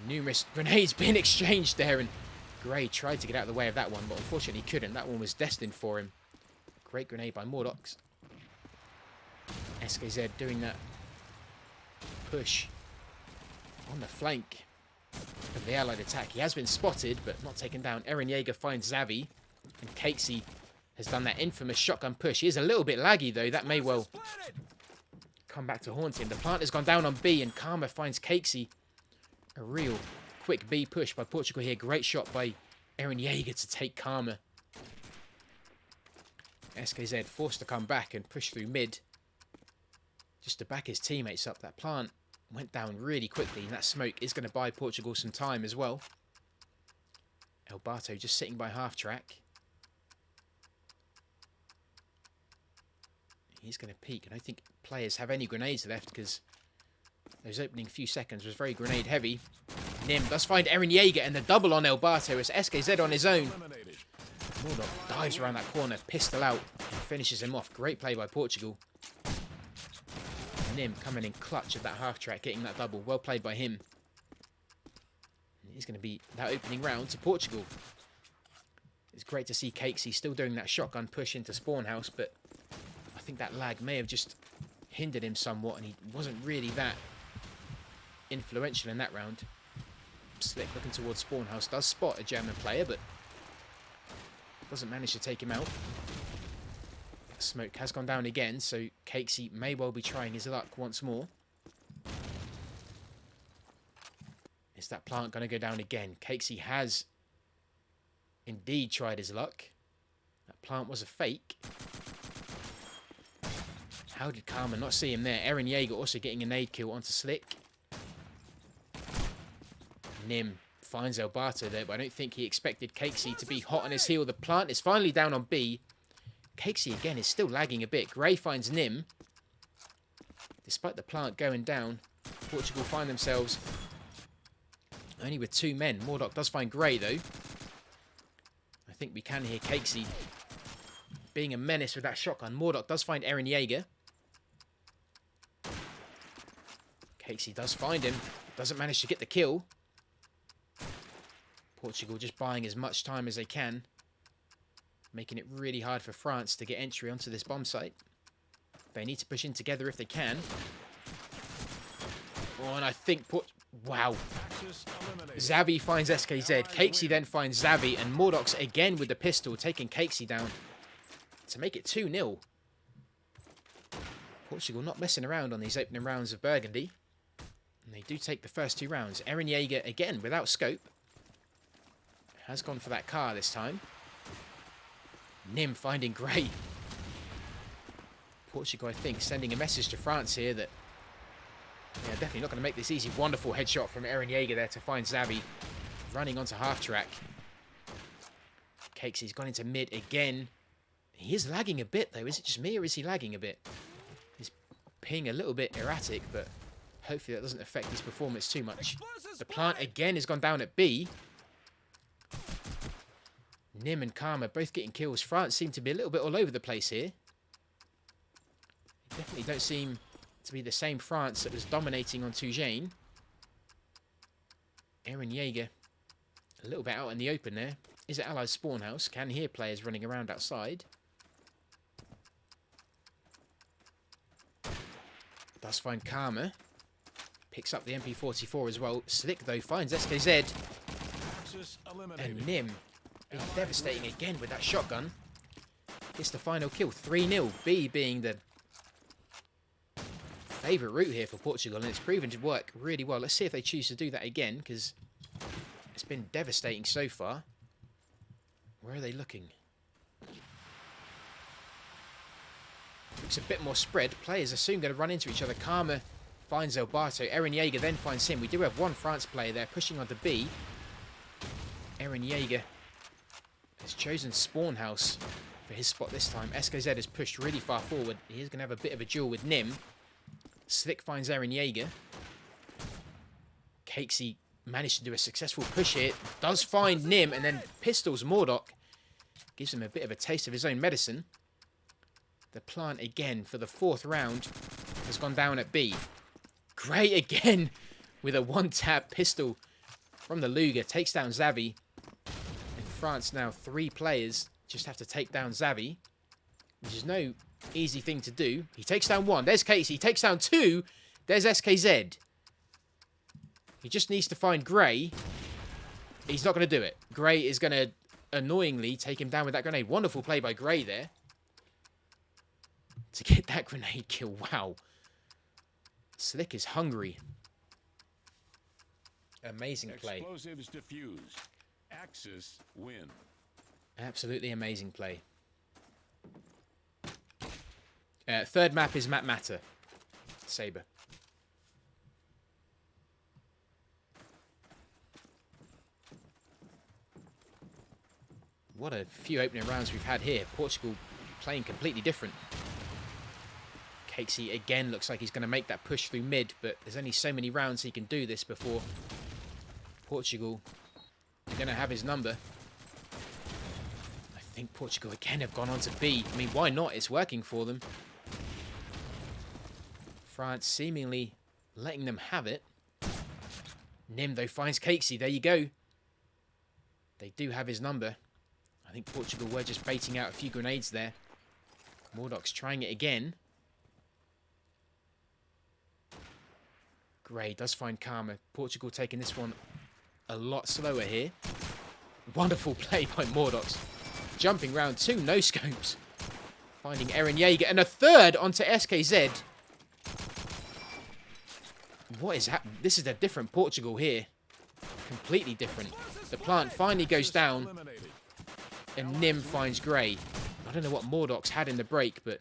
Numerous grenades being exchanged there, and Grey tried to get out of the way of that one, but unfortunately he couldn't. That one was destined for him. Great grenade by Mordox. SKZ doing that push on the flank of the Allied attack. He has been spotted, but not taken down. Eren Jaeger finds Xavi, and Cakesy has done that infamous shotgun push. He is a little bit laggy, though. That may well come back to haunt him. The plant has gone down on B, and Karma finds Cakesy. A real quick B push by Portugal here. Great shot by Eren Jaeger to take Karma. SKZ forced to come back and push through mid just to back his teammates up. That plant went down really quickly, and that smoke is going to buy Portugal some time as well. Elbato just sitting by half track. He's going to peek. I don't think players have any grenades left because those opening few seconds was very grenade heavy. Nim does find Eren Jaeger, and the double on Elbato as SKZ on his own. Mordor dives around that corner, pistol out, and finishes him off. Great play by Portugal. Nim coming in clutch at that half track, getting that double. Well played by him. And he's going to be that opening round to Portugal. It's great to see Cakesy still doing that shotgun push into spawn house, but I think that lag may have just hindered him somewhat, and he wasn't really that influential in that round. Slick looking towards spawn house, does spot a German player, but doesn't manage to take him out. Smoke has gone down again, so Cakesy may well be trying his luck once more. Is that plant going to go down again? Cakesy has indeed tried his luck. That plant was a fake. How did Karma not see him there? Eren Yeager also getting a nade kill onto Slick. Nim finds Elbato there, but I don't think he expected Cakesy to be hot on his heel. The plant is finally down on B. Cakesy again is still lagging a bit. Gray finds Nim. Despite the plant going down, Portugal find themselves only with 2 men. Mordok does find Gray though. I think we can hear Cakesy being a menace with that shotgun. Mordok does find Eren Yeager. Cakesy does find him. Doesn't manage to get the kill. Portugal just buying as much time as they can. Making it really hard for France to get entry onto this bomb site. They need to push in together if they can. Oh, and I think... Wow. Xavi finds SKZ. Cakesy then finds Xavi. And Mordok's again with the pistol, taking Cakesy down to make it 2-0. Portugal not messing around on these opening rounds of Burgundy. And they do take the first 2 rounds. Eren Yeager, again, without scope. Has gone for that car this time. Nim finding Gray. Portugal, I think, sending a message to France here that yeah, definitely not going to make this easy. Wonderful headshot from Eren Yeager there to find Xavi. Running onto half track. Cakesy's gone into mid again. He is lagging a bit though. Is it just me or is he lagging a bit? He's ping a little bit erratic, but hopefully that doesn't affect his performance too much. The plant again has gone down at B. Nim and Karma both getting kills. France seem to be a little bit all over the place here. They definitely don't seem to be the same France that was dominating on Toujane. Eren Yeager a little bit out in the open there. Is it Allies spawn house? Can hear players running around outside. Does find Karma. Picks up the MP44 as well. Slick though finds SKZ. And Nim being devastating again with that shotgun. Gets the final kill. 3-0. B being the favourite route here for Portugal. And it's proven to work really well. Let's see if they choose to do that again. Because it's been devastating so far. Where are they looking? Looks a bit more spread. Players are soon going to run into each other. Karma finds Elbato. Eren Yeager then finds him. We do have one France player there pushing onto B. Eren Yeager has chosen Spawn House for his spot this time. SKZ has pushed really far forward. He is going to have a bit of a duel with Nim. Slick finds Eren Yeager. Cakesy managed to do a successful push here. Does find Nim and then pistols Mordok. Gives him a bit of a taste of his own medicine. The plant again for the 4th round has gone down at B. Great again with a one-tap pistol from the Luger. Takes down Xavi. In France now 3 players just have to take down Xavi. Which is no easy thing to do. He takes down 1. There's Casey. He takes down 2. There's SKZ. He just needs to find Gray. He's not going to do it. Gray is going to annoyingly take him down with that grenade. Wonderful play by Gray there. To get that grenade kill. Wow. Slick is hungry. Amazing play. Explosives diffuse. Axis win. Absolutely amazing play. 3rd map is Map Matter. Sabre. What a few opening rounds we've had here. Portugal playing completely different. Cakesy again looks like he's going to make that push through mid, but there's only so many rounds he can do this before Portugal are going to have his number. I think Portugal again have gone on to B. I mean, why not? It's working for them. France seemingly letting them have it. Nim, though, finds Cakesy. There you go. They do have his number. I think Portugal were just baiting out a few grenades there. Mordok's trying it again. Gray does find Karma. Portugal taking this one a lot slower here. Wonderful play by Mordox. Jumping round 2 no-scopes. Finding Eren Yeager. And a 3rd onto SKZ. What is happening? This is a different Portugal here. completely different. The plant finally goes down, Eliminated. and Nim finds Grey. I don't know what Mordoc's had in the break, but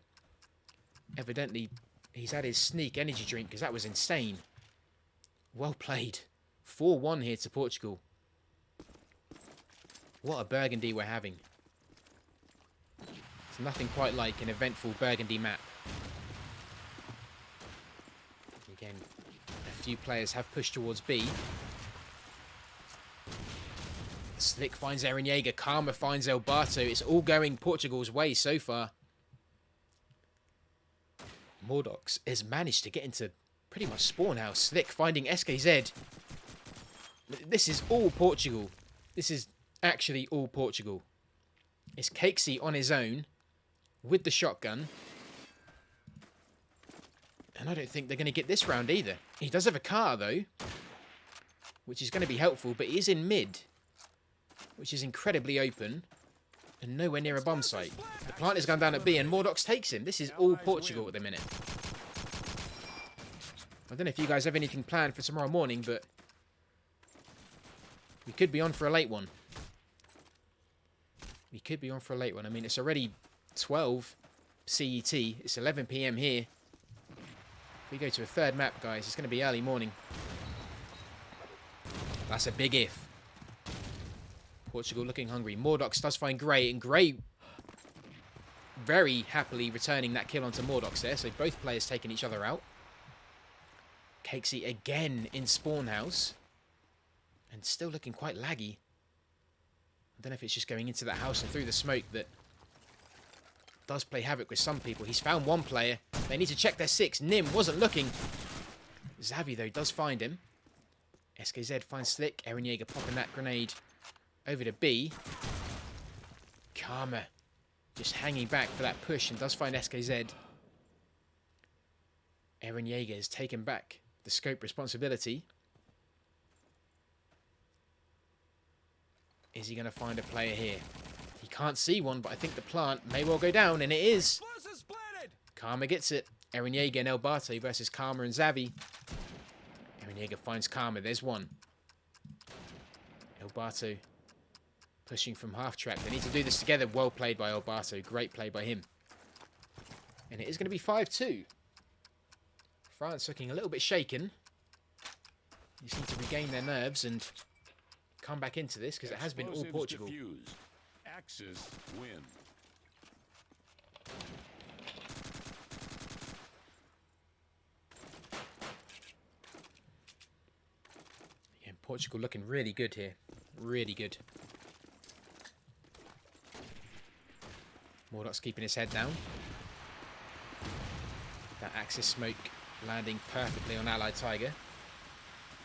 evidently he's had his sneak energy drink, because that was insane. Well played. 4-1 here to Portugal. What a Burgundy we're having. It's nothing quite like an eventful Burgundy map. Again, a few players have pushed towards B. Slick finds Eren Yeager. Karma finds El Barto. It's all going Portugal's way so far. Mordox has managed to get into pretty much spawn house. Slick finding SKZ. This is all Portugal. This is actually all Portugal. It's Cakesy on his own with the shotgun. And I don't think they're going to get this round either. He does have a car though, which is going to be helpful, but he is in mid, which is incredibly open and nowhere near a bomb site. The plant has gone down at B and Mordox takes him. This is all Portugal at the minute. I don't know if you guys have anything planned for tomorrow morning, but we could be on for a late one. We could be on for a late one. I mean, it's already 12 CET. It's 11 PM here. If we go to a third map, guys, it's going to be early morning. That's a big if. Portugal looking hungry. Mordox does find Grey, and Grey very happily returning that kill onto Mordox there. So both players taking each other out. Cakesy again in spawn house. And still looking quite laggy. I don't know if it's just going into that house and through the smoke that does play havoc with some people. He's found one player. They need to check their 6. Nim wasn't looking. Xavi, though, does find him. SKZ finds Slick. Eren Yeager popping that grenade over to B. Karma just hanging back for that push and does find SKZ. Eren Yeager has taken back the scope responsibility. Is he going to find a player here? He can't see one, but I think the plant may well go down, and it is. Karma gets it. Eren Yeager and El Barto versus Karma and Xavi. Eren Yeager finds Karma. There's one. El Barto pushing from half track. They need to do this together. Well played by El Barto. Great play by him. And it is going to be 5-2. France looking a little bit shaken. They just need to regain their nerves and come back into this, because it has been all Portugal. Diffuse. Axis win. Yeah, Portugal looking really good here. Really good. Mordox keeping his head down. That Axis smoke landing perfectly on Allied Tiger.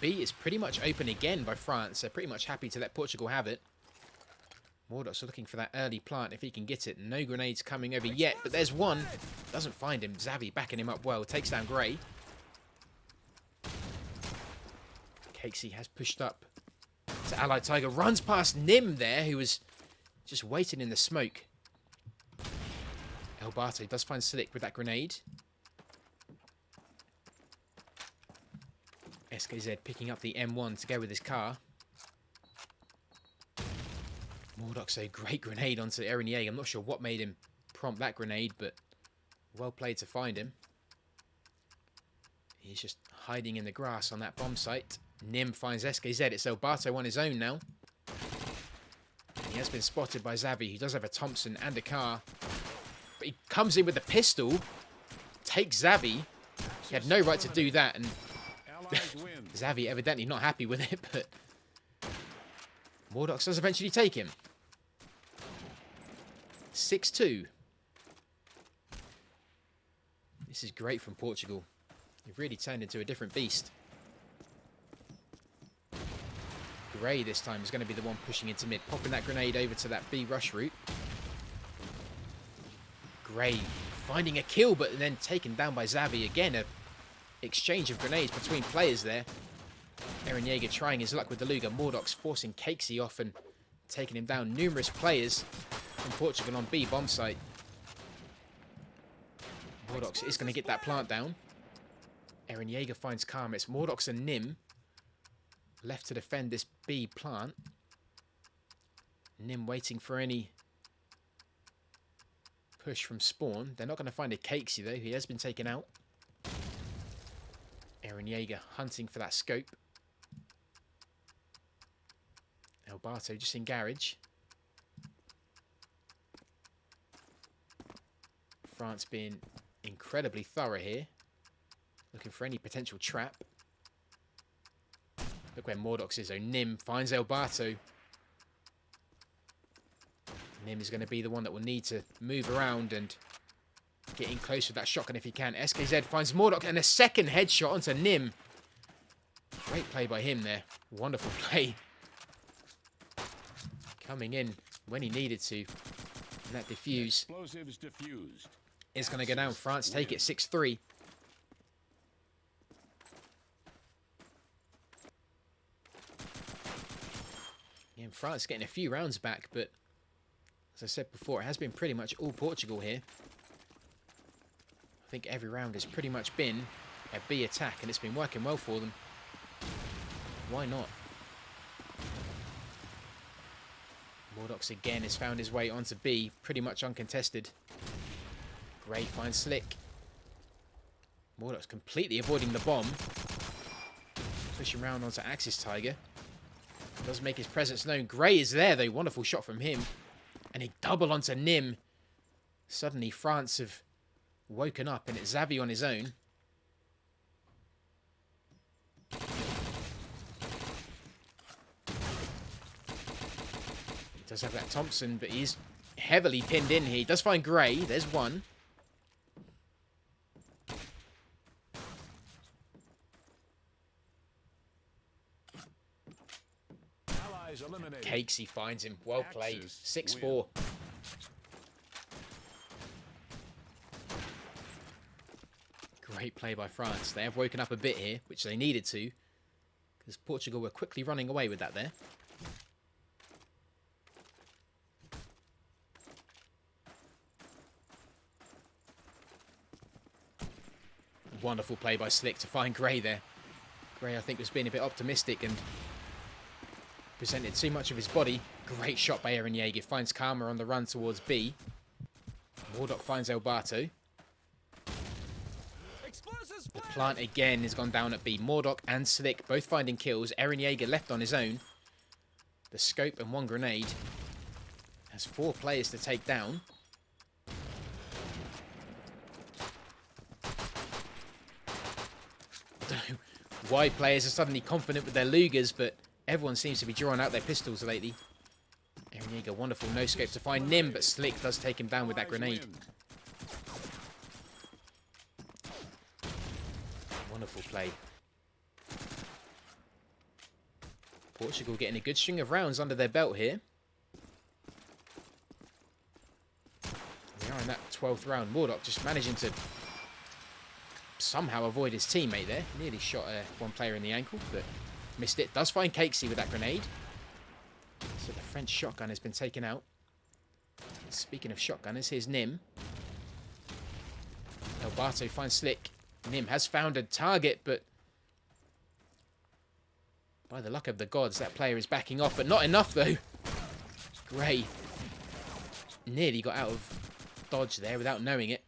B is pretty much open again by France. They're pretty much happy to let Portugal have it. Mordox looking for that early plant if he can get it. No grenades coming over yet, but there's one. Doesn't find him. Xavi backing him up well. Takes down Grey. Cakesy has pushed up to Allied Tiger. Runs past Nim there, who was just waiting in the smoke. El Barto does find Slick with that grenade. SKZ picking up the M1 to go with his car. Mordox, a great grenade onto Eren Yeager. I'm not sure what made him prompt that grenade, but well played to find him. He's just hiding in the grass on that bomb site. Nim finds SKZ. It's El Barto on his own now. He has been spotted by Xavi. He does have a Thompson and a car. But he comes in with a pistol. Takes Xavi. He had no right to do that, and Xavi evidently not happy with it, but Mordox does eventually take him. 6-2. This is great from Portugal. They've really turned into a different beast. Grey this time is going to be the one pushing into mid, popping that grenade over to that B rush route. Grey finding a kill, but then taken down by Xavi. Again, a exchange of grenades between players there. Eren Yeager trying his luck with the Luger. Mordox forcing Cakesy off and taking him down. Numerous players from Portugal on B bomb site. Mordox is going to get that plant down. Eren Yeager finds Karma. It's Mordox and Nim left to defend this B plant. Nim waiting for any push from spawn. They're not going to find a Cakesy though. He has been taken out. Eren Yeager hunting for that scope. Alberto just in garage. France being incredibly thorough here. Looking for any potential trap. Look where Mordox is though. Nim finds Alberto. Nim is going to be the one that will need to move around and get in close with that shotgun if he can. SKZ finds Mordox and a second headshot onto Nim. Great play by him there. Wonderful play. Coming in when he needed to. And that defuse Explosives diffused. is going to go down. France take it 6-3. Yeah, France getting a few rounds back, but as I said before, it has been pretty much all Portugal here. I think every round has pretty much been a B attack, and it's been working well for them. Why not? Mordox again has found his way onto B, pretty much uncontested. Gray finds Slick. Mordox completely avoiding the bomb. Pushing round onto Axis Tiger. Does make his presence known. Gray is there though. Wonderful shot from him. And a double onto Nim. Suddenly France have woken up and it's Xavi on his own. He does have that Thompson, but he's heavily pinned in here. He does find Gray. There's one. Cakesy finds him. Well played. 6-4. Great play by France. They have woken up a bit here, which they needed to, because Portugal were quickly running away with that there. Wonderful play by Slick to find Gray there. Gray, I think, was being a bit optimistic and presented too much of his body. Great shot by Eren Yeager. Finds Karma on the run towards B. Mordock finds Alberto. The plant again has gone down at B. Mordock and Slick both finding kills. Eren Yeager left on his own. The scope and one grenade. Has 4 players to take down. Why players are suddenly confident with their Lugers, but everyone seems to be drawing out their pistols lately. Eren Yeager, wonderful no-scope to find Nim, but Slick does take him down with that grenade. Wonderful play. Portugal getting a good string of rounds under their belt here. They are in that 12th round. Mordock just managing to somehow avoid his teammate there. Nearly shot one player in the ankle, but missed it. Does find Cakesy with that grenade. So the French shotgun has been taken out. Speaking of shotgunners, here's Nim. Alberto finds Slick. Nim has found a target, but by the luck of the gods, that player is backing off, but not enough though. Gray nearly got out of dodge there without knowing it.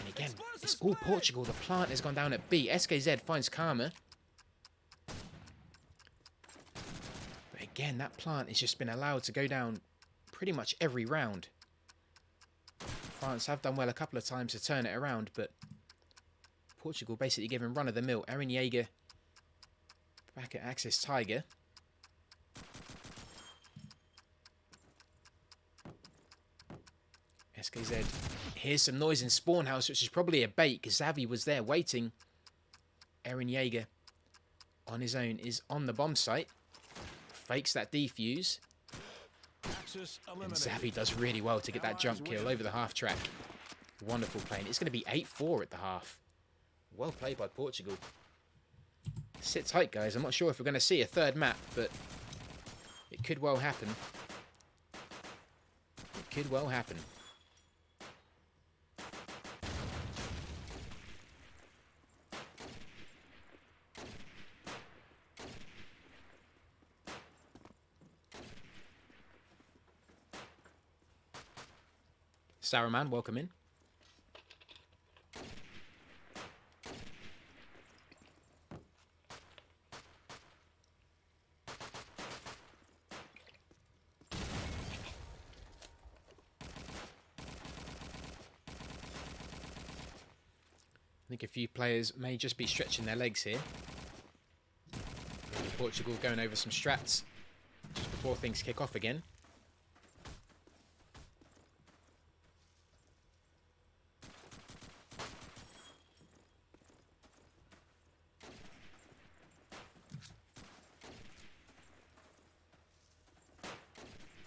And again, it's all Portugal. The plant has gone down at B. SKZ finds Karma. But again, that plant has just been allowed to go down pretty much every round. France have done well a couple of times to turn it around, but Portugal basically giving run of the mill. Eren Yeager back at Axis Tiger. SKZ. Here's some noise in Spawn House, which is probably a bait, because Xavi was there waiting. Eren Yeager on his own is on the bomb site. Fakes that defuse. And Xavi does really well to get that jump kill over the half track. Wonderful play. And it's going to be 8-4 at the half. Well played by Portugal. Sit tight, guys. I'm not sure if we're going to see a third map, but it could well happen. It could well happen. Saruman, welcome in. I think a few players may just be stretching their legs here. Portugal going over some strats just before things kick off again.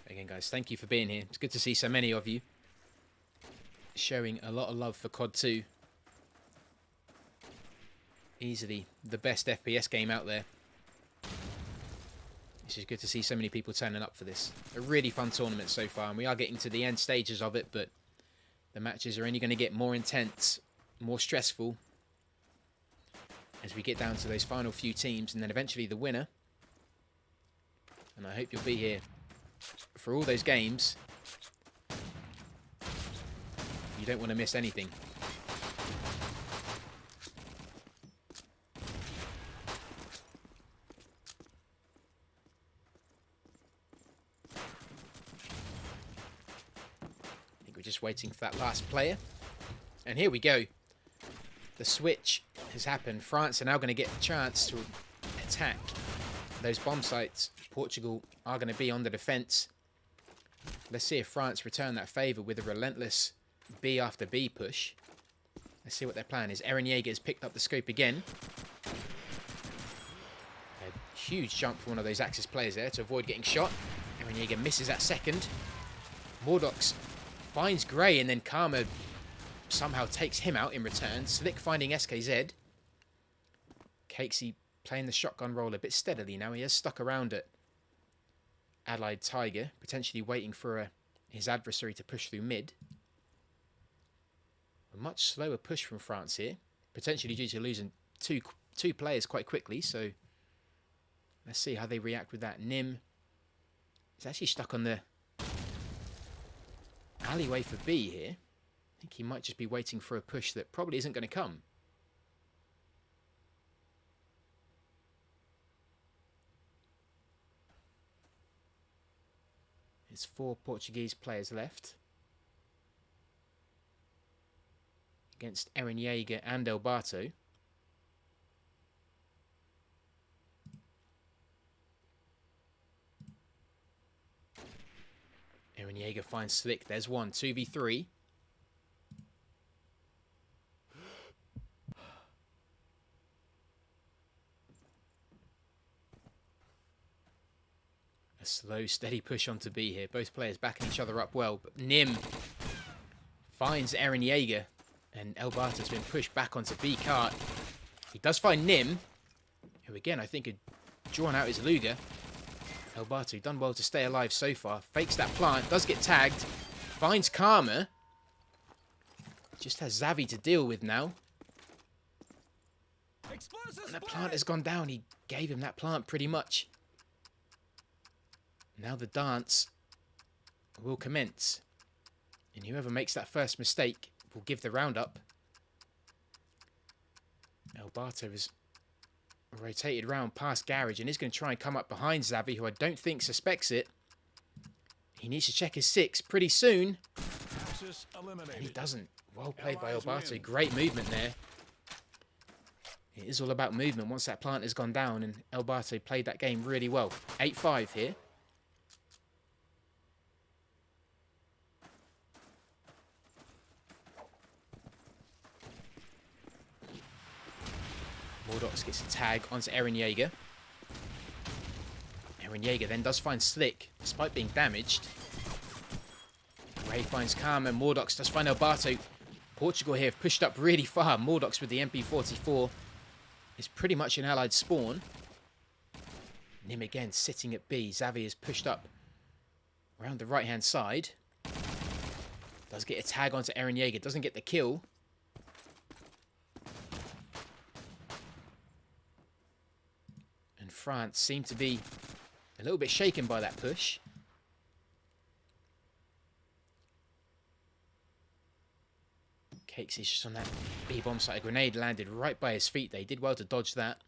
Again, guys, thank you for being here. It's good to see so many of you showing a lot of love for COD 2. Easily the best FPS game out there. It's just good to see so many people turning up for this. A really fun tournament so far, and we are getting to the end stages of it, but the matches are only going to get more intense, more stressful as we get down to those final few teams, and then eventually the winner. And I hope you'll be here for all those games. You don't want to miss anything. Just waiting for that last player. And here we go. The switch has happened. France are now going to get a chance to attack those bomb sites. Portugal are going to be on the defense. Let's see if France return that favor with a relentless B after B push. Let's see what their plan is. Eren Yeager has picked up the scope again. A huge jump for one of those Axis players there to avoid getting shot. Eren Yeager misses that second. Mordox finds Grey, and then Karma somehow takes him out in return. Slick finding SKZ. Cakesy playing the shotgun role a bit steadily now. He has stuck around at Allied Tiger, potentially waiting for his adversary to push through mid. A much slower push from France here, potentially due to losing two players quite quickly. So let's see how they react with that. Nim is actually stuck on the alleyway for B here. I think he might just be waiting for a push that probably isn't going to come. There's 4 Portuguese players left against Eren Yeager and Elbato. Eren Yeager finds Slick. There's one. 2v3. A slow, steady push onto B here. Both players backing each other up well. But Nim finds Eren Yeager. And Elbato's been pushed back onto B cart. He does find Nim, who again I think had drawn out his Luger. Elbato done well to stay alive so far. Fakes that plant, does get tagged. Finds Karma. Just has Xavi to deal with now. And the plant has gone down. He gave him that plant pretty much. Now the dance will commence. And whoever makes that first mistake will give the round up. Elbato has rotated round past Garage and is going to try and come up behind Xavi, who I don't think suspects it. He needs to check his 6 pretty soon. And he doesn't. Well played by Elbato. Great movement there. It is all about movement once that plant has gone down, and Elbato played that game really well. 8-5 here. Mordox gets a tag onto Eren Yeager. Eren Yeager then does find Slick, despite being damaged. Ray finds Karma, and Mordox does find Elbato. Portugal here have pushed up really far. Mordox with the MP44 is pretty much an allied spawn. Nim again sitting at B. Xavi is pushed up around the right-hand side. Does get a tag onto Eren Yeager, doesn't get the kill. And France seem to be a little bit shaken by that push. Cakesy's just on that B-bomb site. A grenade landed right by his feet. They did well to dodge that.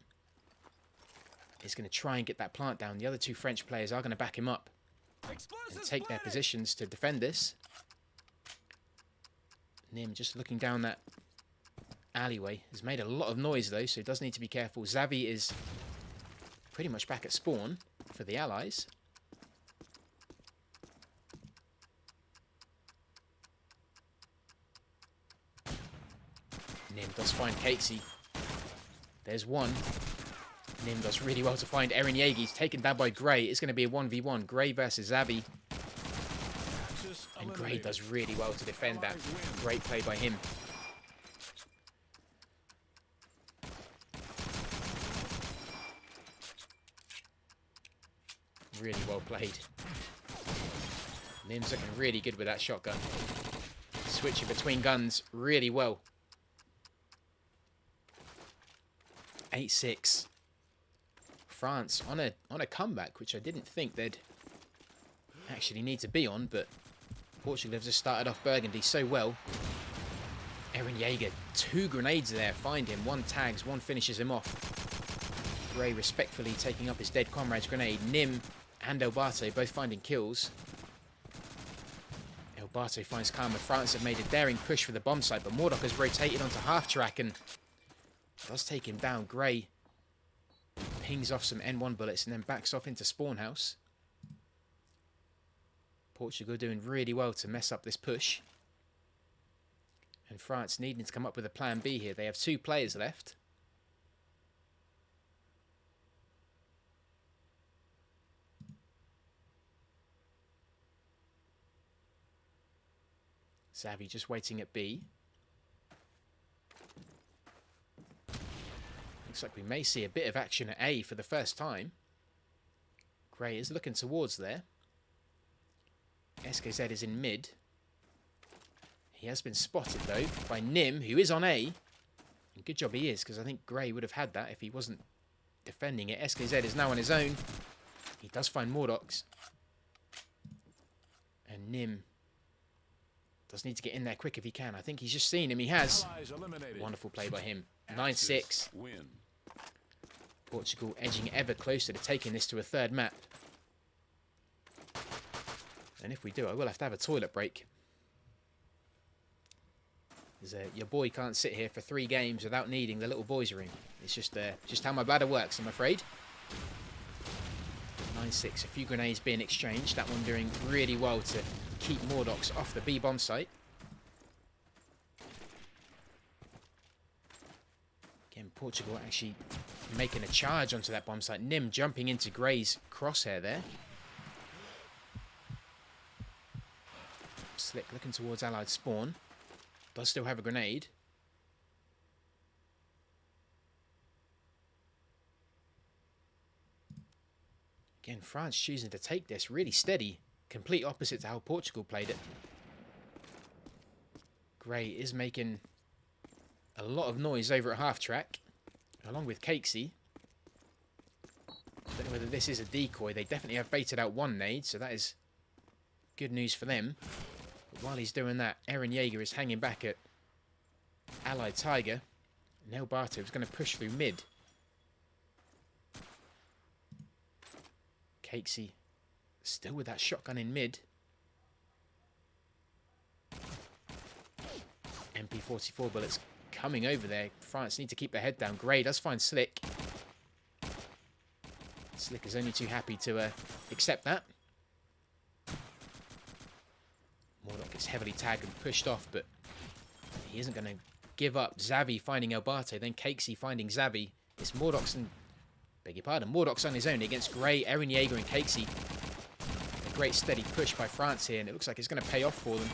He's going to try and get that plant down. The other two French players are going to back him up and take their positions to defend this. Nim just looking down that alleyway. Has made a lot of noise though, so he does need to be careful. Xavi is pretty much back at spawn for the Allies. Nim does find Catesy. There's one. Nim does really well to find Eren Yeager. He's taken down by Gray. It's going to be a 1v1. Gray versus Xavi. And Gray does really well to defend that. Great play by him. Really well played. Nim's looking really good with that shotgun. Switching between guns really well. 8-6. France on a comeback, which I didn't think they'd actually need to be on, but Portugal have just started off Burgundy so well. Eren Yeager, 2 grenades there, find him. 1 tags, 1 finishes him off. Gray respectfully taking up his dead comrade's grenade. Nim and Elbarte both finding kills. Elbarte finds Karma. France have made a daring push for the bomb site, but Mordok has rotated onto half track and does take him down. Gray pings off some N1 bullets and then backs off into spawn house. Portugal doing really well to mess up this push. And France needing to come up with a plan B here. They have 2 players left. Xavi just waiting at B. Looks like we may see a bit of action at A for the first time. Gray is looking towards there. SKZ is in mid. He has been spotted though by Nim, who is on A. And good job he is, because I think Gray would have had that if he wasn't defending it. SKZ is now on his own. He does find Mordox. And Nim does need to get in there quick if he can. I think he's just seen him. He has. Wonderful play by him. 9-6. Portugal edging ever closer to taking this to a 3rd map. And if we do, I will have to have a toilet break. Your boy can't sit here for 3 games without needing the little boys' room. It's just how my bladder works, I'm afraid. 9-6. A few grenades being exchanged. That one doing really well to keep Mordox off the B-bomb site. Again, Portugal actually making a charge onto that bomb site. Nim jumping into Gray's crosshair there. Slick looking towards Allied spawn. Does still have a grenade. Again, France choosing to take this really steady. Complete opposite to how Portugal played it. Gray is making a lot of noise over at half track, along with Cakesy. Don't know whether this is a decoy. They definitely have baited out 1 nade, so that is good news for them. But while he's doing that, Eren Yeager is hanging back at Allied Tiger. Nel Barto is going to push through mid. Cakesy still with that shotgun in mid. MP44 bullets coming over there. France need to keep their head down. Gray does find Slick. Slick is only too happy to accept that. Mordok gets heavily tagged and pushed off, but he isn't going to give up. Xavi finding Elbarte, then Cakesy finding Xavi. It's Mordox and... beg your pardon. Mordox on his own against Gray, Eren Yeager and Cakesy. A great steady push by France here, and it looks like it's going to pay off for them.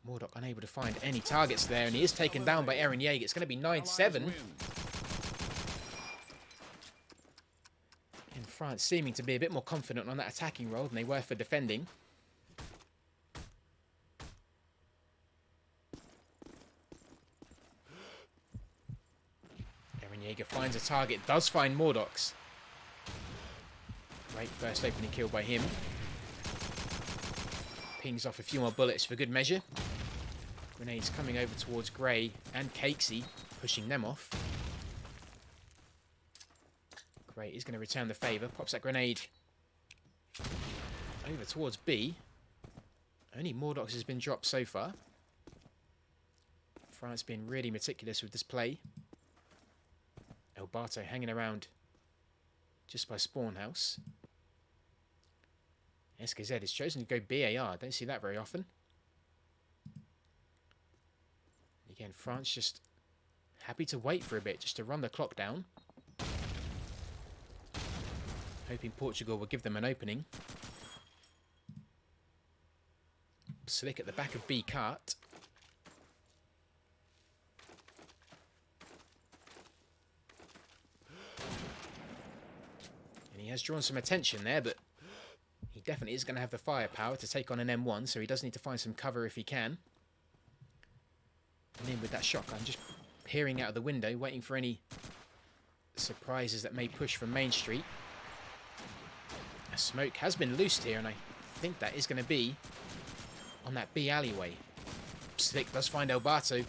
Mordok unable to find any targets there, and he is taken down by Eren Yeager. It's going to be 9-7. And France seeming to be a bit more confident on that attacking role than they were for defending. Eren Yeager finds a target, does find Mordox. Great first opening kill by him. Pings off a few more bullets for good measure. Grenades coming over towards Grey and Cakesy, pushing them off. Grey is going to return the favour. Pops that grenade over towards B. Only Mordox has been dropped so far. France being really meticulous with this play. Elbato hanging around just by spawn house. SKZ has chosen to go BAR. Don't see that very often. Again, France just happy to wait for a bit, just to run the clock down. Hoping Portugal will give them an opening. Slick at the back of B cart. And he has drawn some attention there, but he definitely is going to have the firepower to take on an M1, so he does need to find some cover if he can. And in with that shotgun, just peering out of the window, waiting for any surprises that may push from Main Street. A smoke has been loosed here, and I think that is going to be on that B alleyway. Slick does find Elbato,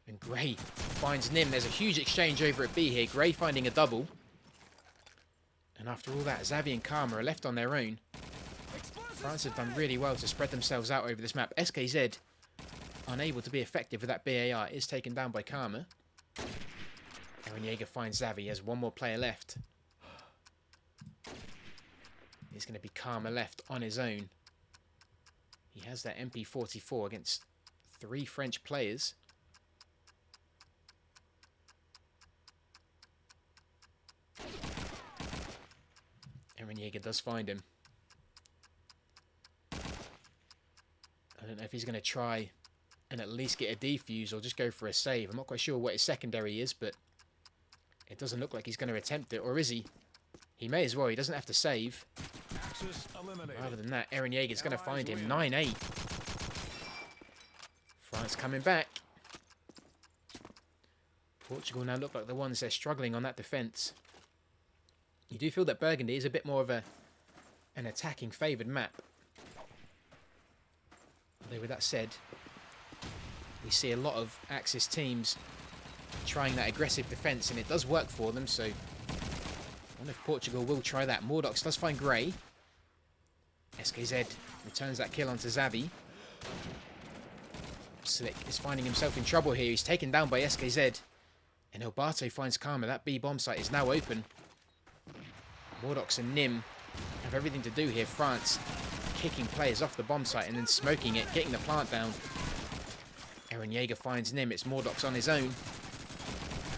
and Grey finds Nim. There's a huge exchange over at B here. Grey finding a double. And after all that, Xavi and Karma are left on their own. France have done really well to spread themselves out over this map. SKZ, unable to be effective with that BAR, is taken down by Karma. Aaron Jaeger finds Xavi. He has one more player left. It's going to be Karma left on his own. He has that MP44 against 3 French players. Aaron Jaeger does find him. I don't know if he's going to try and at least get a defuse or just go for a save. I'm not quite sure what his secondary is, but it doesn't look like he's going to attempt it. Or is he? He may as well. He doesn't have to save. Rather than that, Aaron Jaeger's going to find him. 9-8. France coming back. Portugal now look like the ones they're struggling on that defence. You do feel that Burgundy is a bit more of an attacking favoured map. Although with that said, we see a lot of Axis teams trying that aggressive defence, and it does work for them, so I wonder if Portugal will try that. Mordox does find Grey. SKZ returns that kill onto Xavi. Slick is finding himself in trouble here. He's taken down by SKZ. And Elbato finds Karma. That B bomb site is now open. Mordox and Nim have everything to do here. France kicking players off the bomb site and then smoking it, getting the plant down. Aaron Jaeger finds Nim. It's Mordox on his own.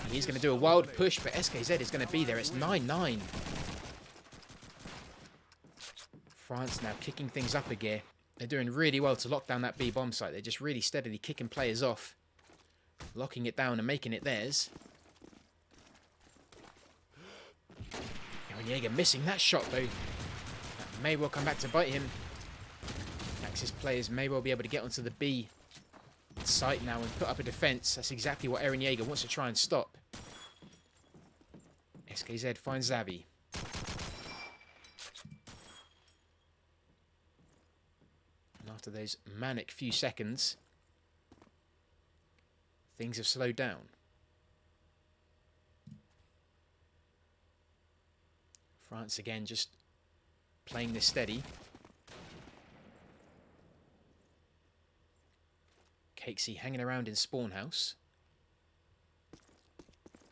He's going to do a wild push, but SKZ is going to be there. It's 9-9. France now kicking things up a gear. They're doing really well to lock down that B bomb site. They're just really steadily kicking players off, locking it down and making it theirs. Aaron Jaeger missing that shot though. That may well come back to bite him. Axis players may well be able to get onto the B site now and put up a defence. That's exactly what Aaron Jaeger wants to try and stop. SKZ finds Xavi. And after those manic few seconds, things have slowed down. France again just playing this steady. Cakesy hanging around in spawn house.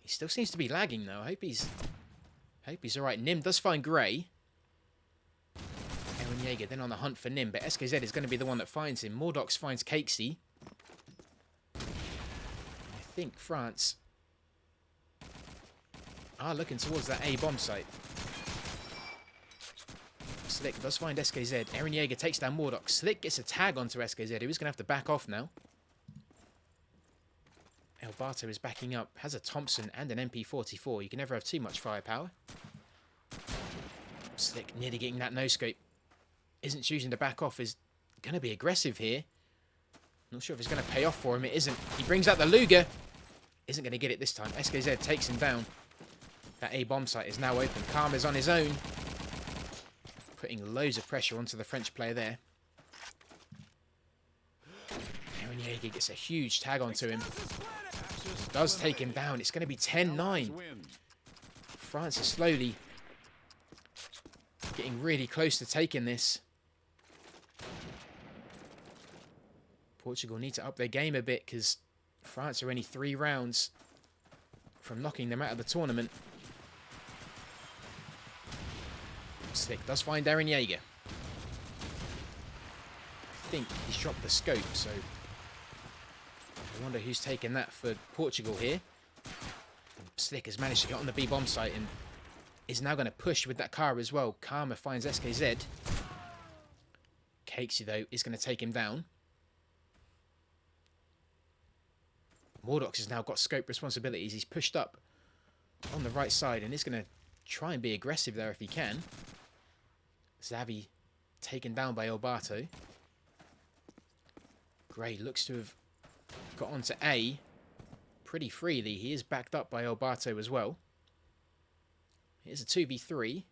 He still seems to be lagging though. I hope he's alright. Nim does find Grey. Aaron Jaeger then on the hunt for Nim, but SKZ is going to be the one that finds him. Mordox finds Cakesy. I think France are looking towards that A bomb site. Slick does find SKZ. Aaron Jaeger takes down Mordox. Slick gets a tag onto SKZ, who is going to have to back off now. Elbato is backing up. Has a Thompson and an MP44. You can never have too much firepower. Slick nearly getting that no-scope. Isn't choosing to back off. Is going to be aggressive here. Not sure if it's going to pay off for him. It isn't. He brings out the Luger. Isn't going to get it this time. SKZ takes him down. That A bomb site is now open. Karma's on his own. Putting loads of pressure onto the French player there. Aaron Jaeger gets a huge tag onto him. Axis Does take him down. It's going to be 10-9. win. France is slowly getting really close to taking this. Portugal need to up their game a bit because France are only 3 rounds from knocking them out of the tournament. Slick does find Aaron Jaeger. I think he's dropped the scope, so I wonder who's taking that for Portugal here. And Slick has managed to get on the B-bomb site and is now going to push with that car as well. Karma finds SKZ. Cakesy, though, is going to take him down. Mordox has now got scope responsibilities. He's pushed up on the right side and is going to try and be aggressive there if he can. Xavi taken down by Elbato. Gray looks to have got onto A pretty freely. He is backed up by Elbato as well. Here's a 2v3.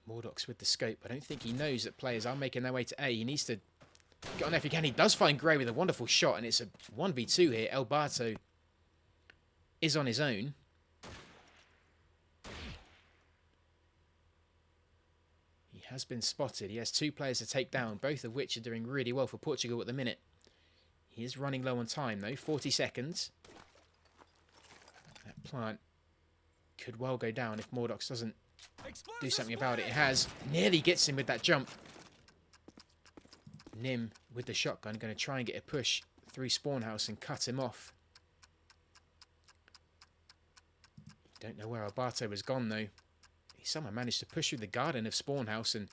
Mordox with the scope. I don't think he knows that players are making their way to A. He needs to get on if he can. He does find Gray with a wonderful shot, and it's a 1v2 here. Elbato is on his own. He has been spotted. He has 2 players to take down, both of which are doing really well for Portugal at the minute. He is running low on time, though. 40 seconds. That plant could well go down if Mordox doesn't do something about it. It has. Nearly gets him with that jump. Nim with the shotgun going to try and get a push through spawn house and cut him off. Don't know where Alberto has gone though. He somehow managed to push through the garden of spawn house, and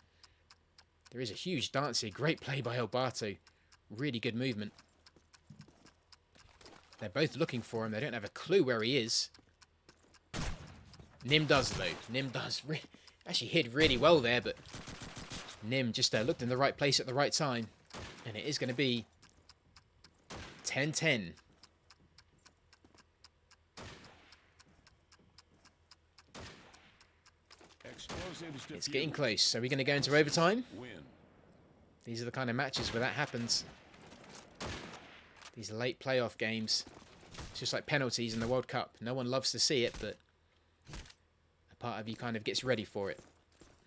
there is a huge dance here. Great play by Alberto. Really good movement. They're both looking for him. They don't have a clue where he is. Nim does, though. Nim does. Actually hid really well there, but Nim just looked in the right place at the right time. And it is going to be 10-10. It's getting close. So we're going to go into overtime. These are the kind of matches where that happens. These late playoff games. It's just like penalties in the World Cup. No one loves to see it, but a part of you kind of gets ready for it.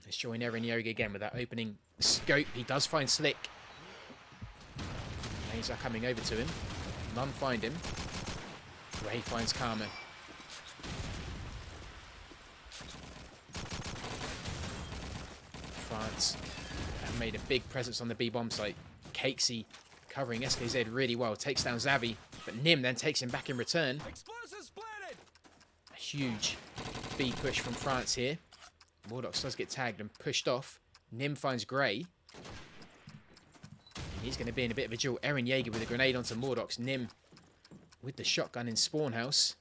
Let's join Aaron Jaeger again with that opening scope. He does find Slick. Lanes are coming over to him. None find him. Ray finds Karma. France have made a big presence on the B-bomb site. Cakesy covering SKZ really well. Takes down Xavi, but Nim then takes him back in return. A huge B push from France here. Mordox does get tagged and pushed off. Nim finds Gray. And he's going to be in a bit of a duel. Aaron Jaeger with a grenade onto Mordox. Nim with the shotgun in spawn house.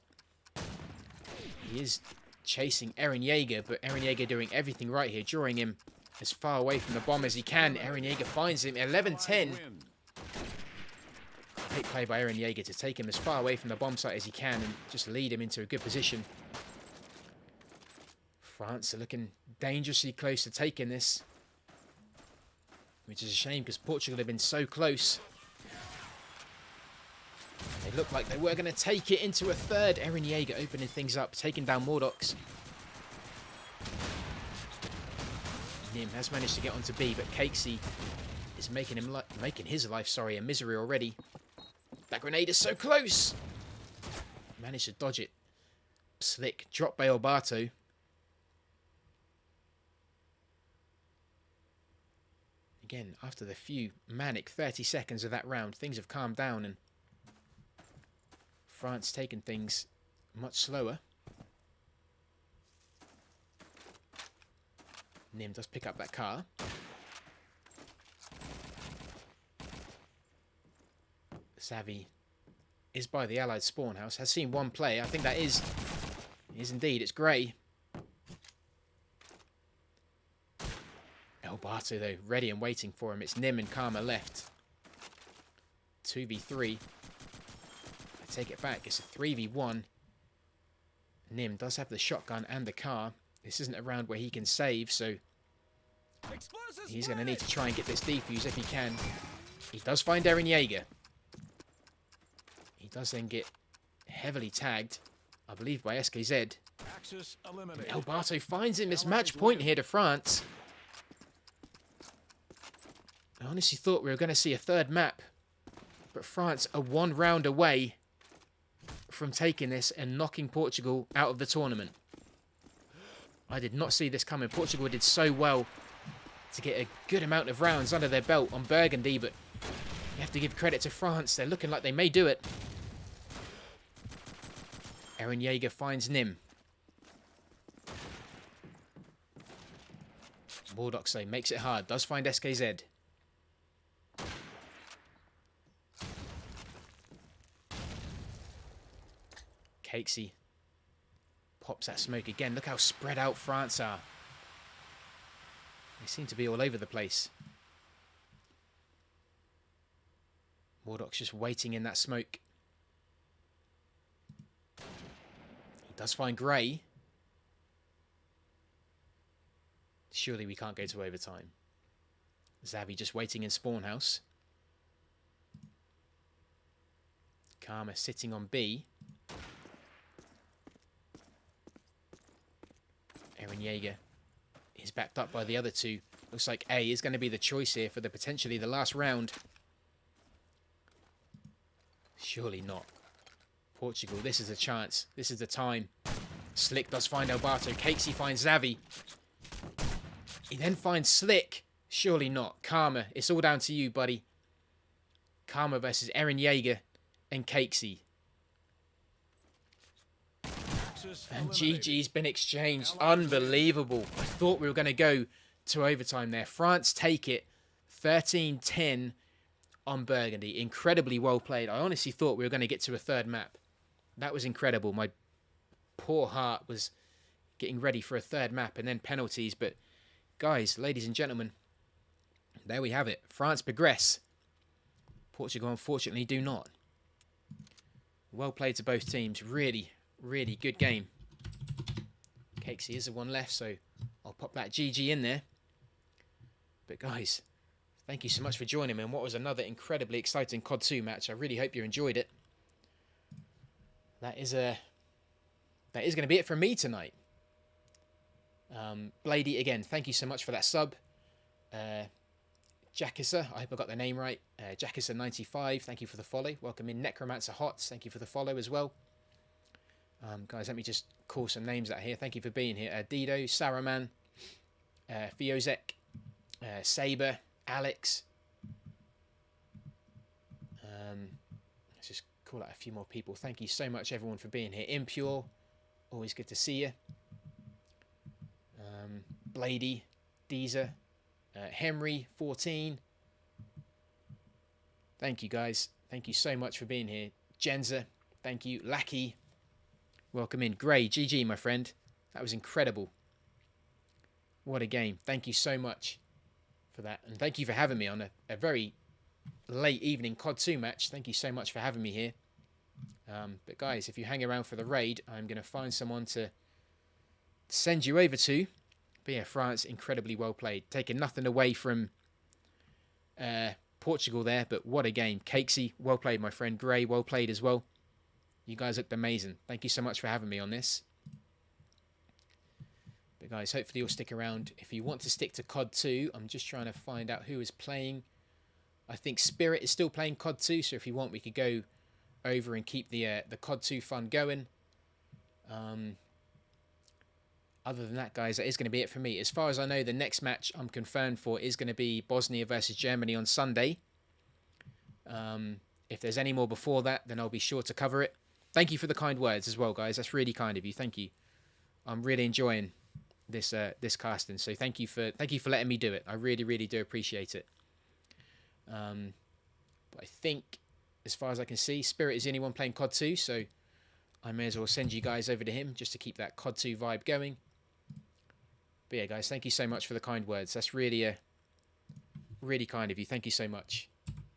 He is chasing Aaron Jaeger, but Aaron Jaeger doing everything right here, drawing him as far away from the bomb as he can. Aaron Jaeger finds him. 11-10. Great play by Aaron Jaeger to take him as far away from the bomb site as he can and just lead him into a good position. France are looking dangerously close to taking this, which is a shame because Portugal have been so close. They looked like they were going to take it into a third. Aaron Jaeger opening things up, taking down Mordox. Nim has managed to get onto B, but Cakesy is making his life a misery already. That grenade is so close. Managed to dodge it. Slick dropped by Alberto. Again, after the few manic 30 seconds of that round, things have calmed down and France taking things much slower. Nim does pick up that car. Xavi is by the Allied spawn house. Has seen one player. I think that is indeed. It's Gray. Elbato, though, ready and waiting for him. It's Nim and Karma left. 2v3. I take it back. It's a 3v1. Nim does have the shotgun and the car. This isn't a round where he can save, so Explosive He's going to need to spray. try and get this defuse if he can. He does find Eren Jaeger. He does then get heavily tagged, I believe, by SKZ. Axis And eliminated. El Barto finds him. This Allies match point win. here to France. I honestly thought we were going to see a third map. But France are one round away from taking this and knocking Portugal out of the tournament. I did not see this coming. Portugal did so well to get a good amount of rounds under their belt on Burgundy, but you have to give credit to France. They're looking like they may do it. Eren Jaeger finds Nim. Mordox, though, makes it hard. Does find SKZ. Cakesy pops that smoke again. Look how spread out France are. They seem to be all over the place. Mordoc's just waiting in that smoke. He does find Grey. Surely we can't go to overtime. Zavi just waiting in spawn house. Karma sitting on B. Eren Jaeger is backed up by the other two. Looks like A is going to be the choice here for the potentially the last round. Surely not. Portugal, this is a chance. This is the time. Slick does find Alberto. Cakesy finds Zavi. He then finds Slick. Surely not. Karma, it's all down to you, buddy. Karma versus Eren Jaeger and Cakesy. And GG's been exchanged. Unbelievable. I thought we were going to go to overtime there. France take it 13-10 on Burgundy. Incredibly well played. I honestly thought we were going to get to a third map. That was incredible. My poor heart was getting ready for a third map and then penalties. But guys, ladies and gentlemen, there we have it. France progress. Portugal unfortunately do not. Well played to both teams. Really, really good game. Cakesy is the one left, so I'll pop that GG in there. But guys, thank you so much for joining me in what was another incredibly exciting COD 2 match. I really hope you enjoyed it. That is going to be it from me tonight. Blady, again, thank you so much for that sub. Jackissa, I hope I got the name right. Jackissa95, thank you for the follow. Welcome in. Necromancer Hots, thank you for the follow as well. Guys, let me just call some names out here. Thank you for being here. Dido, Saraman, Fiozek, Saber, Alex. Let's just call out a few more people. Thank you so much, everyone, for being here. Impure, always good to see you. Blady, Deezer, Henry, 14. Thank you, guys. Thank you so much for being here. Jenza, thank you. Lackey, welcome in. Gray, GG, my friend. That was incredible. What a game. Thank you so much for that. And thank you for having me on a very late evening COD 2 match. Thank you so much for having me here. But guys, if you hang around for the raid, I'm going to find someone to send you over to. But yeah, France, incredibly well played. Taking nothing away from Portugal there, but what a game. Cakesy, well played, my friend. Gray, well played as well. You guys looked amazing. Thank you so much for having me on this. But guys, hopefully you'll stick around. If you want to stick to COD 2, I'm just trying to find out who is playing. I think Spirit is still playing COD 2, so if you want, we could go over and keep the COD 2 fun going. Other than that, guys, that is going to be it for me. As far as I know, the next match I'm confirmed for is going to be Bosnia versus Germany on Sunday. If there's any more before that, then I'll be sure to cover it. Thank you for the kind words as well, guys. That's really kind of you. Thank you. I'm really enjoying this casting. So thank you for letting me do it. I really, really do appreciate it. But I think, as far as I can see, Spirit is the only one playing COD 2, so I may as well send you guys over to him just to keep that COD 2 vibe going. But yeah, guys, thank you so much for the kind words. That's really, really kind of you. Thank you so much.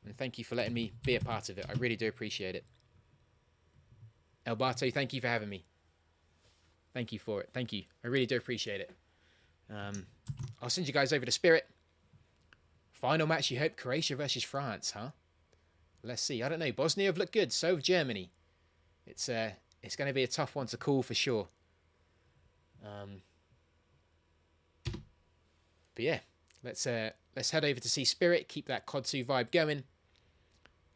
And thank you for letting me be a part of it. I really do appreciate it. Alberto, thank you for having me. Thank you for it. Thank you. I really do appreciate it. I'll send you guys over to Spirit. Final match, you hope? Croatia versus France, huh? Let's see. I don't know. Bosnia have looked good. So have Germany. It's going to be a tough one to call for sure. But yeah, let's head over to see Spirit. Keep that COD 2 vibe going.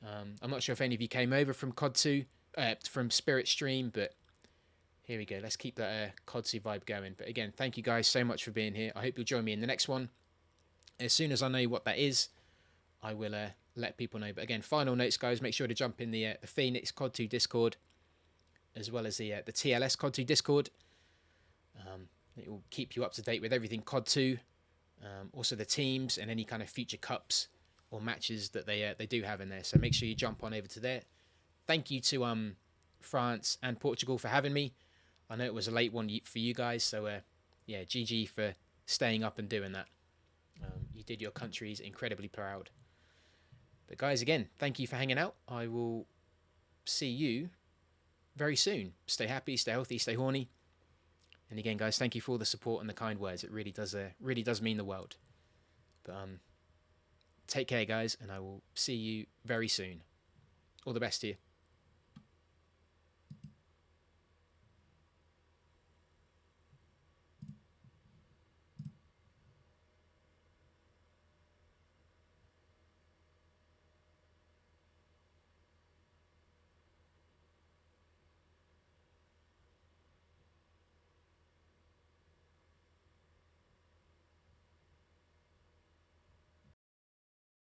I'm not sure if any of you came over from COD 2, from Spirit stream, but here we go. Let's keep that COD 2 vibe going. But again, thank you guys so much for being here. I hope you'll join me in the next one. As soon as I know what that is, I will let people know. But again, final notes, guys. Make sure to jump in the Phoenix COD 2 Discord, as well as the TLS COD 2 Discord. It will keep you up to date with everything COD 2. Also the teams and any kind of future cups or matches that they do have in there. So make sure you jump on over to there. Thank you to France and Portugal for having me. I know it was a late one for you guys, so yeah, GG for staying up and doing that. You did your countries incredibly proud. But guys, again, thank you for hanging out. I will see you very soon. Stay happy, stay healthy, stay horny. And again, guys, thank you for all the support and the kind words. It really does mean the world. But take care, guys, and I will see you very soon. All the best to you.